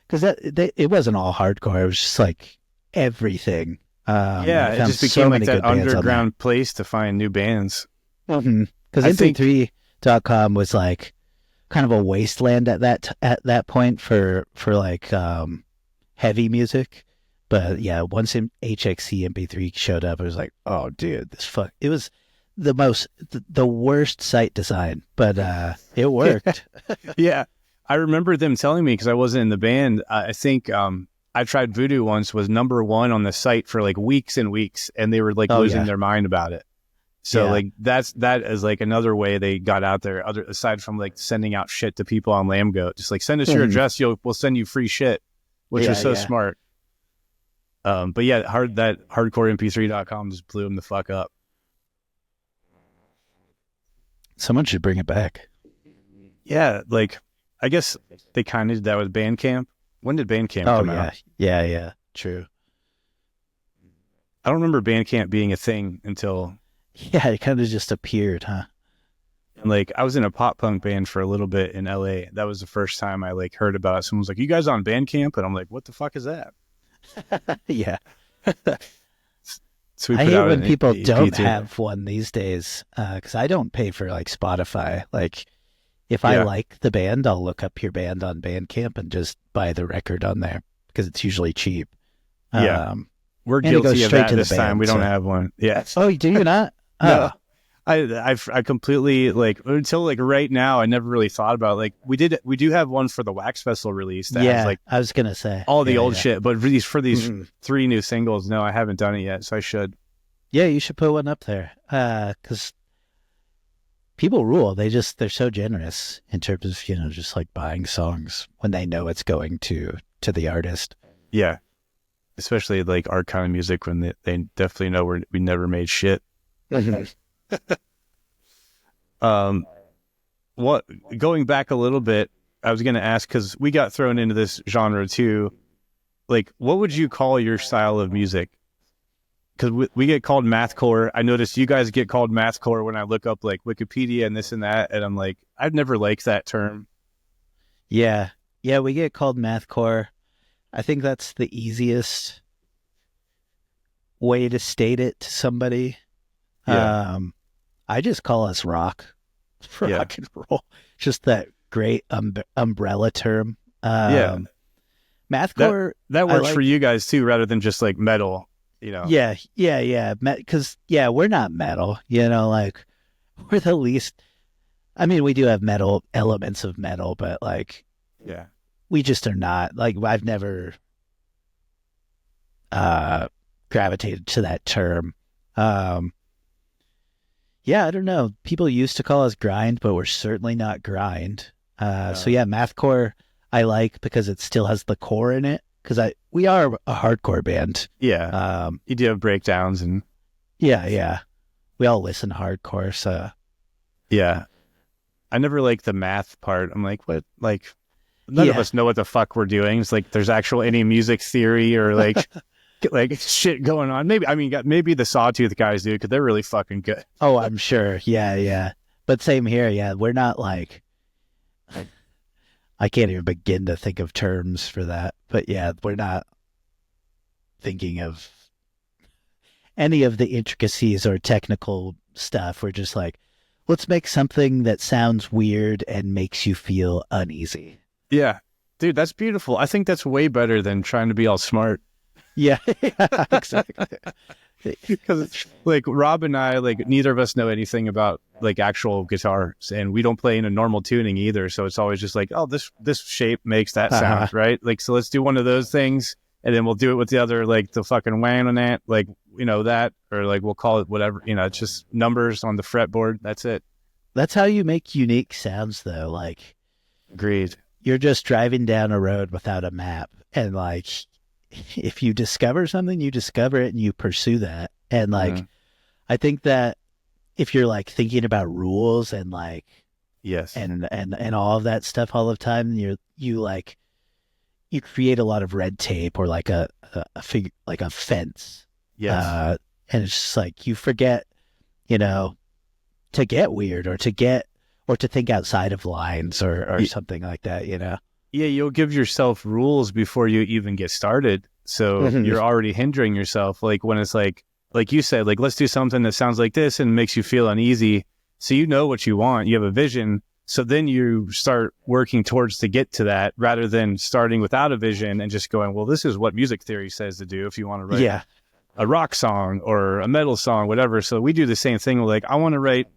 because it wasn't all hardcore. It was just like everything. It just became like that underground place to find new bands. Because mp3.com was like kind of a wasteland at that point for like heavy music. But yeah, once HXC MP3 showed up, it was like, oh dude, it was the worst site design, but it worked. Yeah. I remember them telling me, because I wasn't in the band, I think I tried Voodoo once, was #1 on the site for like weeks and weeks, and they were like losing their mind about it. So like that is like another way they got out there, aside from like sending out shit to people on Lambgoat. Just like, send us your address, we'll send you free shit, which is so smart. But yeah, that hardcoremp3.com just blew them the fuck up. Someone should bring it back. Yeah, like I guess they kind of did that with Bandcamp. When did Bandcamp come out? Yeah, true. I don't remember Bandcamp being a thing until... Yeah, it kind of just appeared, huh? And like, I was in a pop punk band for a little bit in LA. That was the first time I like heard about it. Someone was like, "You guys on Bandcamp?" And I'm like, "What the fuck is that?" Yeah. So I hate when people don't have one these days, because I don't pay for like Spotify. Like, if I like the band, I'll look up your band on Bandcamp and just buy the record on there because it's usually cheap. We're guilty of that this time. We don't have one. Yes. Oh, do you not? No. I completely, like, until like right now, I never really thought about it. Like we do have one for the Wax Festival release that has like, I was gonna say all the old shit, but for these 3 new singles, no, I haven't done it yet, so I should. Yeah, you should put one up there, because people rule. They're so generous in terms of, just like buying songs when they know it's going to the artist. Yeah, especially like our kind of music, when they definitely know we never made shit. Going back a little bit, I was going to ask, because we got thrown into this genre too, like, what would you call your style of music? Because we get called mathcore. I noticed you guys get called mathcore when I look up like Wikipedia and this and that, and I'm like, I've never liked that term. Yeah, we get called mathcore. I think that's the easiest way to state it to somebody. I just call us rock and roll. Just that great umbrella term. Mathcore. That works for you guys too, rather than just like metal. Yeah. Because we're not metal. Like, we're the least. I mean, we do have metal elements of metal, but like, we just are not. Like, I've never gravitated to that term. I don't know. People used to call us grind, but we're certainly not grind. So yeah, mathcore I like because it still has the core in it. Because we are a hardcore band. Yeah. You do have breakdowns and... Yeah. We all listen to hardcore, so... Yeah. I never liked the math part. I'm like, what? Like, none of us know what the fuck we're doing. It's like, there's any music theory or like... like shit going on. Maybe the Sawtooth guys do, because they're really fucking good. Oh, I'm sure. Yeah. But same here. Yeah, we're not like... I can't even begin to think of terms for that. But yeah, we're not thinking of any of the intricacies or technical stuff. We're just like, let's make something that sounds weird and makes you feel uneasy. Yeah. Dude, that's beautiful. I think that's way better than trying to be all smart. Yeah, exactly. Because like Rob and I, like, neither of us know anything about like actual guitars, and we don't play in a normal tuning either. So it's always just like, oh, this shape makes that sound, right? Like, so let's do one of those things, and then we'll do it with the other, like the fucking wham on that, like, that, or like we'll call it whatever, it's just numbers on the fretboard. That's it. That's how you make unique sounds, though. Like, Agreed. You're just driving down a road without a map. And like, if you discover something, you discover it and you pursue that. And like, I think that if you're like thinking about rules and like, Yes. and all of that stuff all the time, you create a lot of red tape or like a figure, like a fence. Yes. And it's just like, you forget, you know, to get weird or to think outside of lines or something like that, you know? Yeah, you'll give yourself rules before you even get started. So you're already hindering yourself. Like when it's like you said, like, let's do something that sounds like this and makes you feel uneasy. So you know what you want. You have a vision. So then you start working towards to get to that rather than starting without a vision and just going, well, this is what music theory says to do if you want to write a rock song or a metal song, whatever. So we do the same thing. Like, I want to write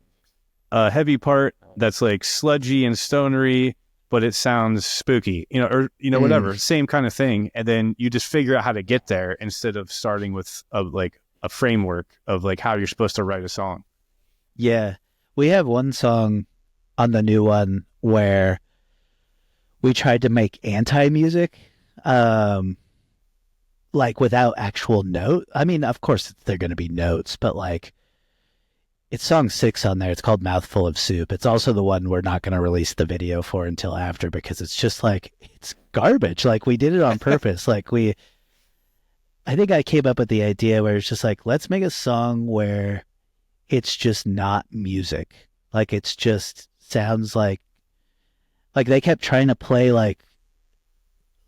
a heavy part that's like sludgy and stonery, but it sounds spooky, you know, or, you know, whatever, same kind of thing. And then you just figure out how to get there instead of starting with a framework of like how you're supposed to write a song. Yeah. We have one song on the new one where we tried to make anti-music, like without actual note. I mean, of course they're going to be notes, but like it's song 6 on there. It's called Mouthful of Soup. It's also the one we're not going to release the video for until after because it's just like, it's garbage. Like we did it on purpose. I think I came up with the idea where it's just like, let's make a song where it's just not music. Like it's just sounds like they kept trying to play like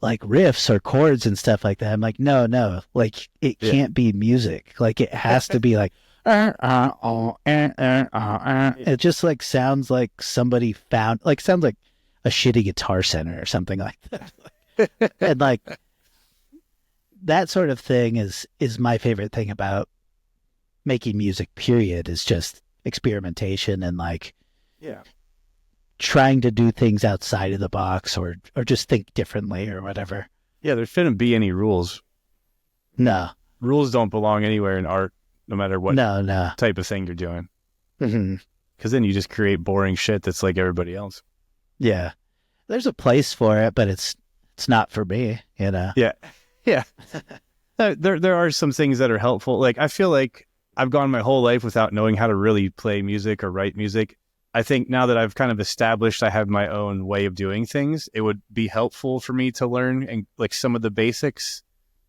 riffs or chords and stuff like that. I'm like, no, like it can't be music. Like it has to be like, it just like sounds like somebody sounds like a shitty Guitar Center or something like that. And like that sort of thing is my favorite thing about making music, period, is just experimentation and like trying to do things outside of the box or just think differently or whatever. Yeah, there shouldn't be any rules. No. Rules don't belong anywhere in art, no matter what type of thing you're doing. Because then you just create boring shit that's like everybody else. Yeah. There's a place for it, but it's not for me, you know? Yeah. Yeah. There are some things that are helpful. Like, I feel like I've gone my whole life without knowing how to really play music or write music. I think now that I've kind of established I have my own way of doing things, it would be helpful for me to learn and like some of the basics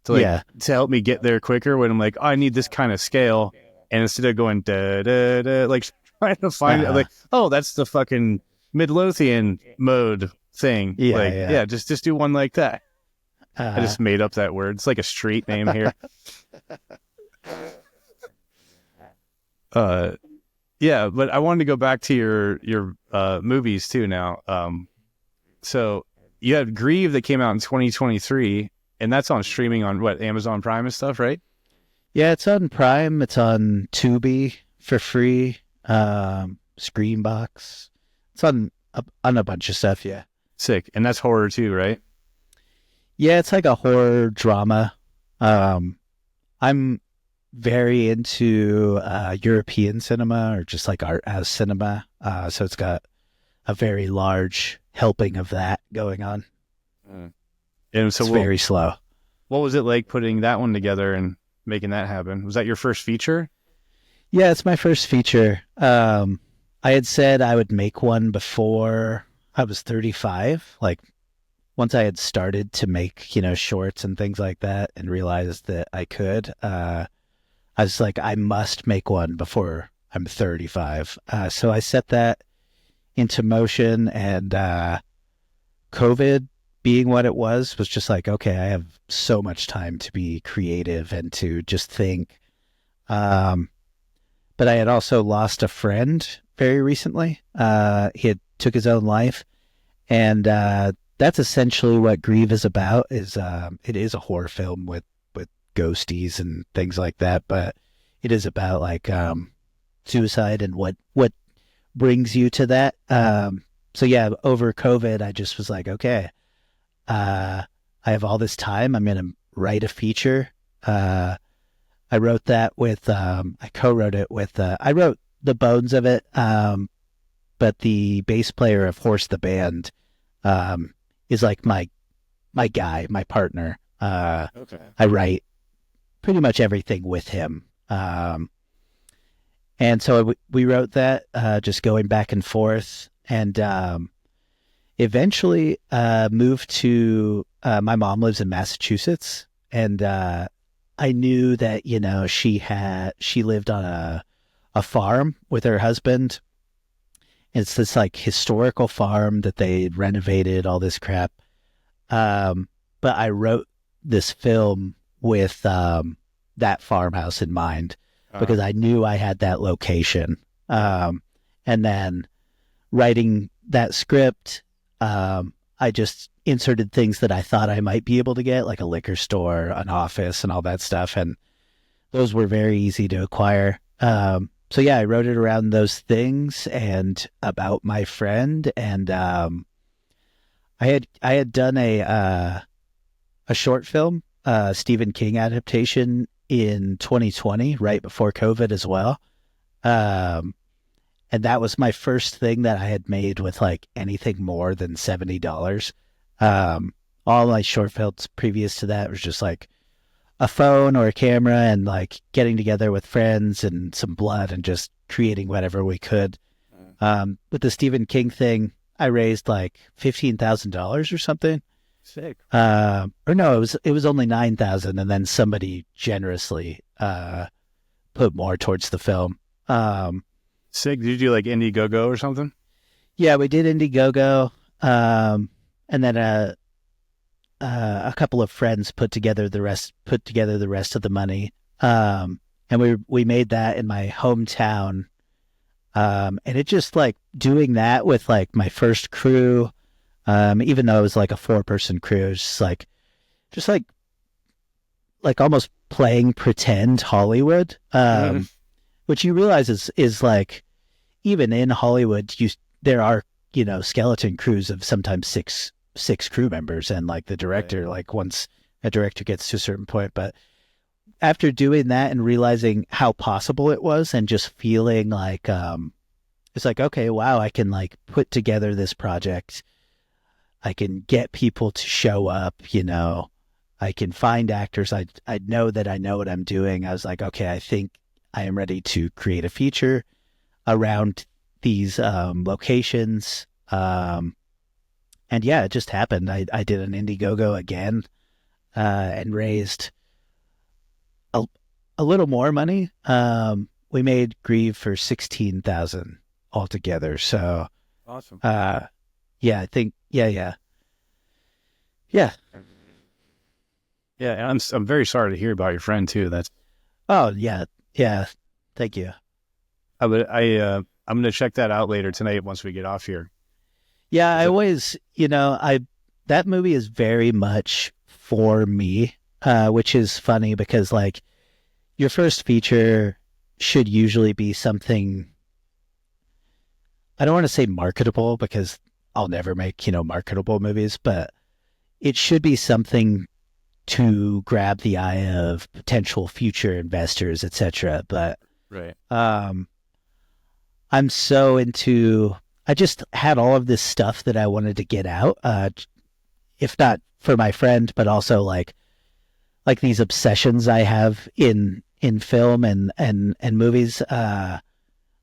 to help me get there quicker when I'm like, oh, I need this kind of scale. And instead of going da da da, like trying to find it, like, oh, that's the fucking Midlothian mode thing. Just do one like that. I just made up that word. It's like a street name here. Yeah, but I wanted to go back to your movies too now. So you had Grieve that came out in 2023, and that's on streaming on what, Amazon Prime and stuff, right? Yeah, it's on Prime. It's on Tubi for free. Screenbox. It's on a bunch of stuff. Yeah, sick. And that's horror too, right? Yeah, it's like a horror drama. I'm very into European cinema or just like art as cinema. So it's got a very large helping of that going on. And so it's very slow. What was it like putting that one together and making that happen? Was that your first feature? Yeah, it's my first feature. I had said I would make one before I was 35. Like once I had started to make, shorts and things like that and realized that I could, I was like, I must make one before I'm 35. So I set that into motion, and COVID being what it was just like, okay, I have so much time to be creative and to just think. But I had also lost a friend very recently. He had took his own life, and that's essentially what Grieve is about. It is a horror film with ghosties and things like that, but it is about like suicide and what brings you to that. So yeah, over COVID, I just was like, okay, I have all this time. I'm gonna write a feature. I wrote that with I co-wrote it with I wrote the bones of it, but the bass player of Horse the Band is like my guy, my partner. Okay. I write pretty much everything with him. And so we wrote that, just going back and forth, and eventually moved to, my mom lives in Massachusetts, and I knew that, she lived on a farm with her husband. It's this like historical farm that they renovated, all this crap. But I wrote this film with that farmhouse in mind, because I knew I had that location. And then writing that script, I just inserted things that I thought I might be able to get, like a liquor store, an office, and all that stuff. And those were very easy to acquire. So yeah, I wrote it around those things and about my friend. And I had done a short film, Stephen King adaptation in 2020, right before COVID as well. And that was my first thing that I had made with like anything more than $70. All my short films previous to that was just like a phone or a camera and like getting together with friends and some blood and just creating whatever we could. With the Stephen King thing, I raised like $15,000 or something. Sick. Or no, it was only 9,000, and then somebody generously put more towards the film. Sick. Did you do like Indiegogo or something? Yeah, we did Indiegogo, and then a couple of friends put together the rest of the money, and we made that in my hometown, and it just like doing that with like my first crew. Even though it was like a 4-person crew, it was just like almost playing pretend Hollywood, which you realize is like, even in Hollywood, there are, skeleton crews of sometimes six crew members, and like the director, like once a director gets to a certain point. But after doing that and realizing how possible it was, and just feeling like, it's like, okay, wow, I can like put together this project. I can get people to show up, I can find actors. I know that I know what I'm doing. I was like, okay, I think I am ready to create a feature around these locations. And yeah, it just happened. I did an Indiegogo again, and raised a little more money. We made Grieve for 16,000 altogether. So awesome. Yeah, I think, yeah. Yeah, I'm very sorry to hear about your friend too. Oh yeah. Thank you. I'm going to check that out later tonight once we get off here. Yeah, I always, that movie is very much for me, which is funny because like your first feature should usually be something, I don't want to say marketable because I'll never make, marketable movies, but it should be something to grab the eye of potential future investors, etc. But right. I'm so into, I just had all of this stuff that I wanted to get out, if not for my friend, but also like these obsessions I have in film and movies,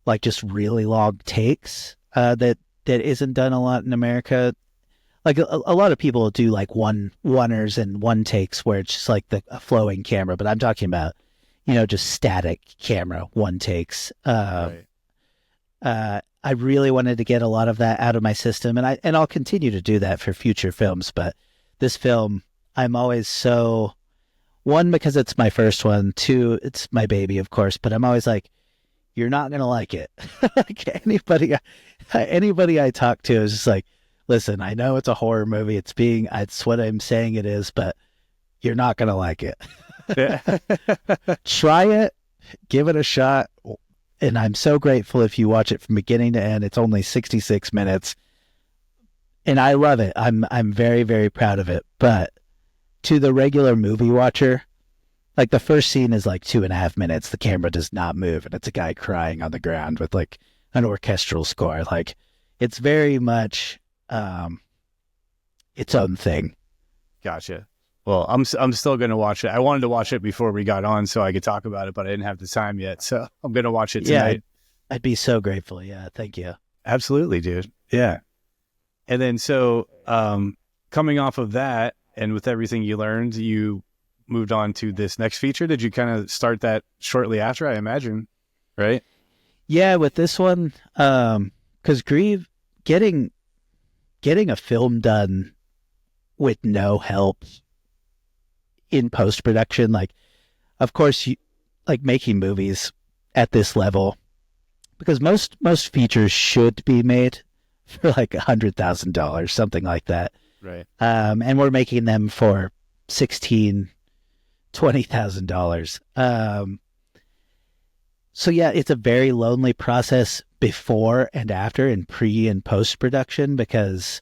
like just really long takes, that isn't done a lot in America. Like a lot of people do like oneers and one takes where it's just like a flowing camera, but I'm talking about, just static camera, one takes. Right. I really wanted to get a lot of that out of my system, and I'll continue to do that for future films. But this film, I'm always so, one, because it's my first one, two, it's my baby, of course, but I'm always like, you're not going to like it. Like anybody I talk to is just like, listen, I know it's a horror movie. It's what I'm saying it is, but you're not going to like it. Try it, give it a shot. And I'm so grateful if you watch it from beginning to end. It's only 66 minutes. And I love it. I'm very, very proud of it. But to the regular movie watcher, like the first scene is like 2.5 minutes. The camera does not move. And it's a guy crying on the ground with like an orchestral score. Like it's very much, its own thing. Gotcha. Well, I'm still going to watch it. I wanted to watch it before we got on so I could talk about it, but I didn't have the time yet. So I'm going to watch it tonight. Yeah, I'd be so grateful. Yeah, thank you. Absolutely, dude. Yeah. And then so coming off of that and with everything you learned, you moved on to this next feature. Did you kind of start that shortly after, I imagine, right? Yeah, with this one, because Grieve, getting a film done with no help in post-production, like, of course, you like making movies at this level, because most features should be made for like $100,000, something like that. Right. And we're making them for $20,000. So yeah, it's a very lonely process before and after, and pre and post-production, because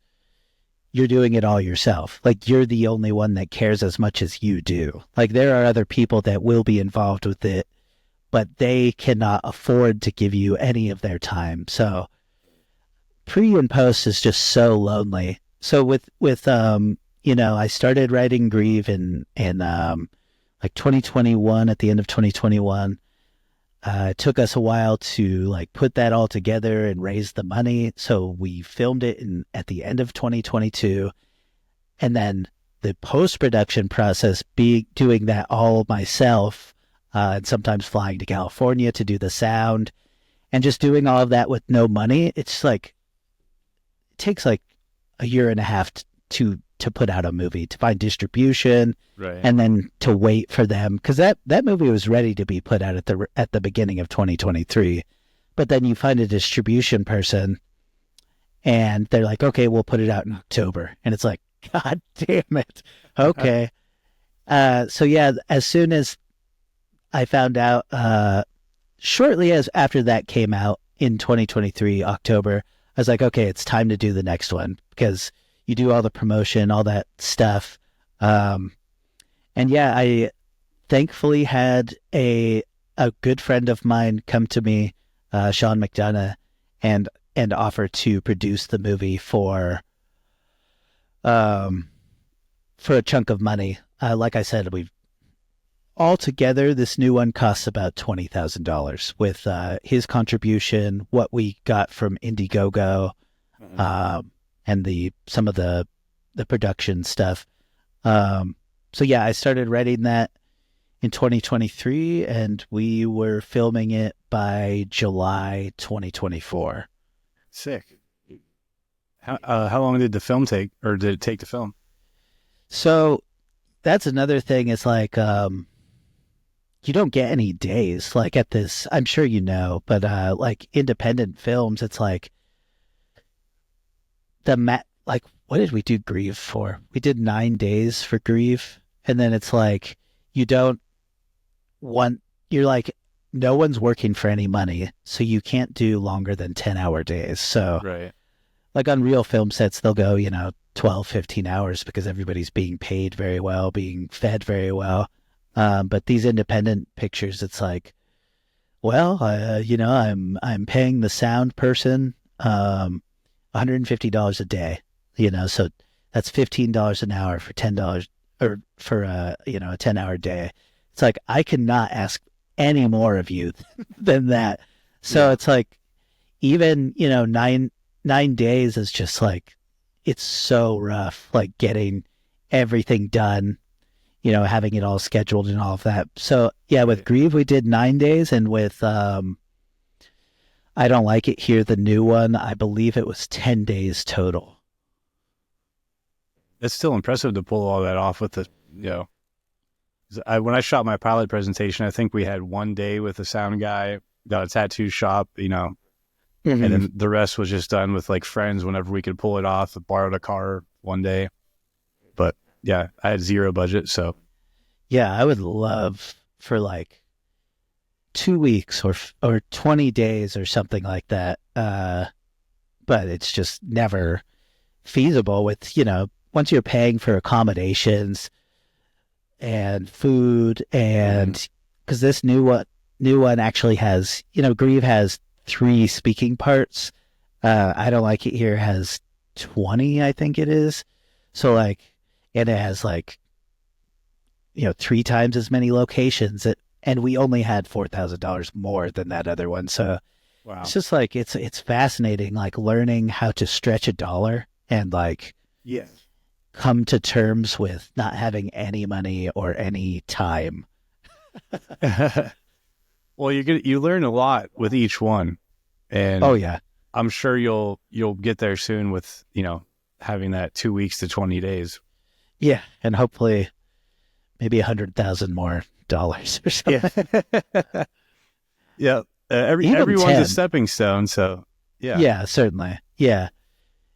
you're doing it all yourself. Like, you're the only one that cares as much as you do. Like, there are other people that will be involved with it, but they cannot afford to give you any of their time. So pre and post is just so lonely. So with I started writing Grieve in like 2021, at the end of 2021. It took us a while to like put that all together and raise the money. So we filmed it at the end of 2022. And then the post-production process, doing that all myself, and sometimes flying to California to do the sound, and just doing all of that with no money. It's like, it takes like a year and a half to put out a movie, to find distribution, right, and then to wait for them, because that movie was ready to be put out at the beginning of 2023, but then you find a distribution person, and they're like, okay, we'll put it out in October, and it's like, God damn it, okay. So yeah, as soon as I found out, shortly after that came out in 2023 October, I was like, okay, it's time to do the next one, because you do all the promotion, all that stuff. And yeah, I thankfully had a good friend of mine come to me, Sean McDonough, and offer to produce the movie for a chunk of money. Like I said, altogether, this new one costs about $20,000 with his contribution, what we got from Indiegogo, and some of the production stuff. So yeah, I started writing that in 2023, and we were filming it by July 2024. Sick. How long did the film take, or did it take to film? So that's another thing. It's like, you don't get any days like at this. I'm sure you know, but like independent films, it's like like, what did we do Grieve for? We did 9 days for Grieve, and then it's like, you're like, no one's working for any money, so you can't do longer than 10-hour days. So right, like on real film sets, they'll go 12, 15 hours because everybody's being paid very well, being fed very well. But these independent pictures, it's like, well, I'm paying the sound person $150 a day, so that's $15 an hour for $10, or for a 10-hour day. It's like, I cannot ask any more of you than that. So It's like, even 9 days is just like, it's so rough, like getting everything done, having it all scheduled and all of that. So yeah, with Grieve, we did 9 days, and with I Don't Like It Here, the new one, I believe it was 10 days total. It's still impressive to pull all that off with the, when I shot my pilot presentation, I think we had 1 day with a sound guy, got a tattoo shop, and then the rest was just done with like friends whenever we could pull it off. Borrowed a car 1 day, but yeah, I had zero budget, so yeah, I would love for like 2 weeks or 20 days or something like that. But it's just never feasible with, once you're paying for accommodations and food, and because this new one actually has, Grieve has 3 speaking parts. I Don't Like It Here has 20, I think it is. So like, and it has like, 3 times as many locations, and we only had $4,000 more than that other one. So Wow. it's just like, it's fascinating, like learning how to stretch a dollar and like Yes. come to terms with not having any money or any time. Well, you learn a lot with each one, and Oh yeah. I'm sure you'll get there soon with having that 2 weeks to 20 days. Yeah. And hopefully maybe $100,000 more dollars or something. Yeah. Yeah. Even Everyone's 10. a stepping stone. So yeah. Yeah, certainly. Yeah.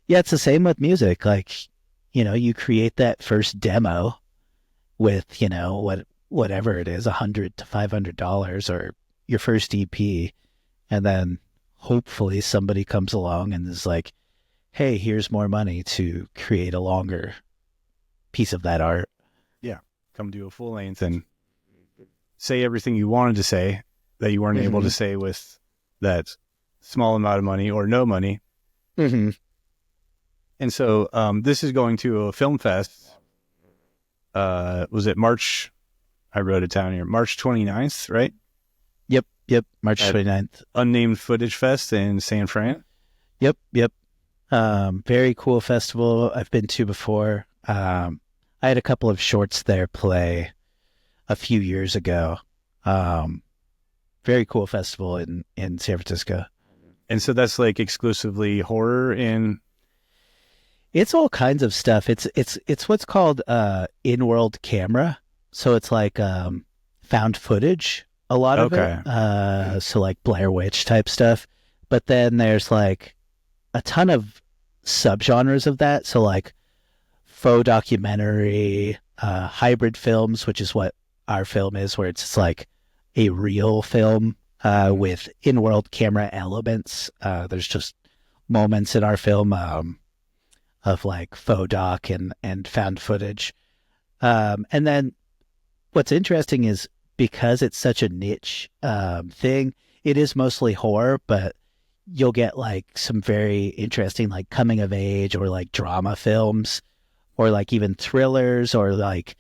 Yeah. It's the same with music. Like, you create that first demo with, whatever it is, $100 to $500, or your first EP. And then hopefully somebody comes along and is like, hey, here's more money to create a longer piece of that art. Come do a full length and say everything you wanted to say that you weren't able to say with that small amount of money or no money. Mm-hmm. And so this is going to a film fest. Was it March? I wrote it down here. March 29th, right? Yep. March At 29th. Unnamed Footage Fest in San Fran. Yep. Very cool festival I've been to before. I had a couple of shorts there play a few years ago. Very cool festival in San Francisco. And so that's like exclusively horror and It's all kinds of stuff. It's what's called in-world camera. So it's like found footage, a lot of it. So like Blair Witch type stuff. But then there's like a ton of subgenres of that. So like faux documentary, hybrid films, which is what our film is, where it's like a real film with in-world camera elements. There's just moments in our film of like faux doc and found footage. And then what's interesting is because it's such a niche thing, it is mostly horror, but you'll get like some very interesting like coming of age or like drama films, or like even thrillers, or like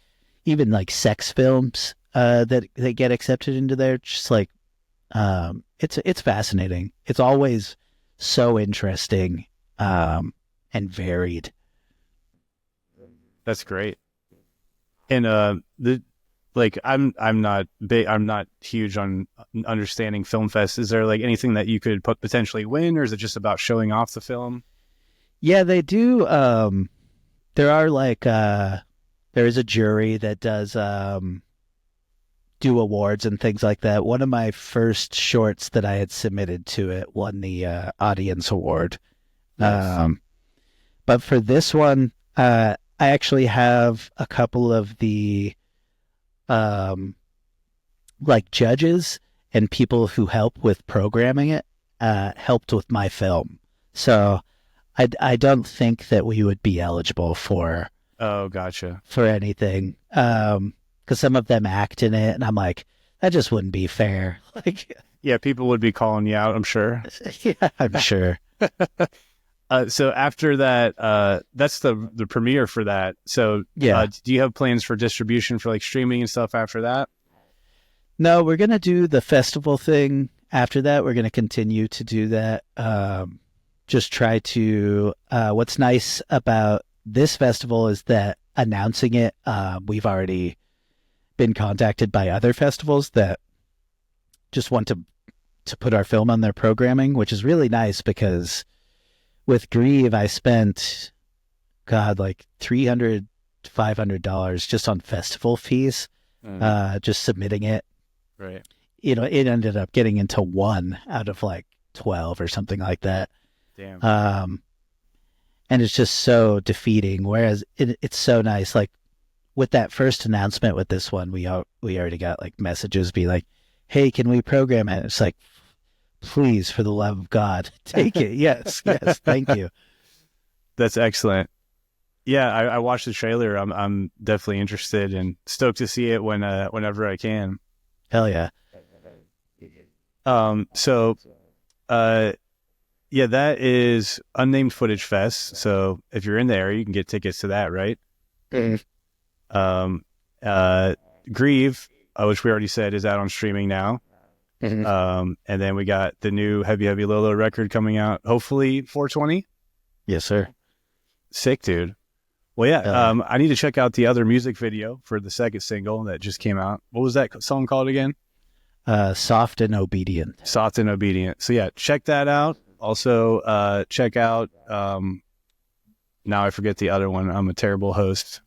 even like sex films that they get accepted into there. Just like it's fascinating. It's always so interesting and varied. that's great. And I'm not big. I'm not huge on understanding film fest. Is there like anything that you could potentially win, or is it just about showing off the film? Yeah, they do. There are like there is a jury that does do awards and things like that. One of my first shorts that I had submitted to it won the audience award. Nice. But for this one, I actually have a couple of the like judges and people who help with programming it helped with my film. So I don't think that we would be eligible for Oh, gotcha. for anything. Because some of them act in it, and I'm like, that just wouldn't be fair. Like, Yeah, people would be calling you out, I'm sure. yeah, I'm sure. So after that, that's the premiere for that. So Yeah. do you have plans for distribution for like streaming and stuff after that? No, we're gonna do the festival thing after that. We're gonna continue to do that. Just try to. What's nice about this festival is that announcing it, we've already been contacted by other festivals that just want to put our film on their programming, which is really nice because with Grieve, I spent, like $300 to $500 just on festival fees, just submitting it. Right. It ended up getting into 1 out of like 12 or something like that. Damn. And it's just so defeating. Whereas it's so nice. Like with that first announcement with this one, we already got like messages be like, hey, can we program it? It's like, please, for the love of God, take it. Yes, thank you. That's excellent. Yeah, I watched the trailer. I'm definitely interested and stoked to see it whenever I can. Hell yeah. So Yeah, that is Unnamed Footage Fest. So if you're in the area, you can get tickets to that, right? Grieve, which we already said is out on streaming now. And then we got the new Heavy Heavy Lolo record coming out, hopefully 420. Yes, sir. Sick, dude. Well, yeah, I need to check out the other music video for the second single that just came out. What was that song called again? Soft and Obedient. Soft and Obedient. So yeah, check that out. Also, check out, now I forget the other one. I'm a terrible host.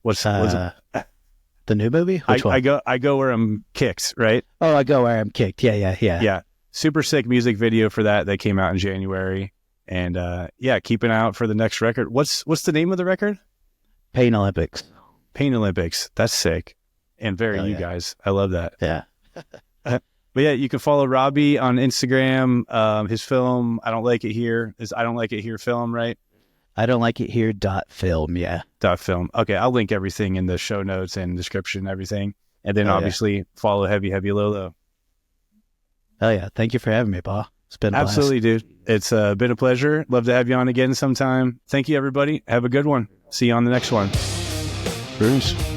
What's it? The new movie? Which one? I go where I'm kicked, right? Oh, I go where I'm kicked. Yeah. Yeah. Super sick music video for that. That came out in January. And yeah, keeping out for the next record. What's the name of the record? Pain Olympics. Pain Olympics. That's sick. And very you guys. I love that. Yeah. But yeah, you can follow Robbie on Instagram. His film, I Don't Like It Here, is I Don't Like It Here film, right? I Don't Like It Here .film, yeah. .film. Okay, I'll link everything in the show notes and description and everything. And then obviously follow Heavy Heavy Lolo. Oh yeah, thank you for having me, Paul. It's been a absolutely, blast. Dude. It's been a pleasure. Love to have you on again sometime. Thank you, everybody. Have a good one. See you on the next one. Bruce.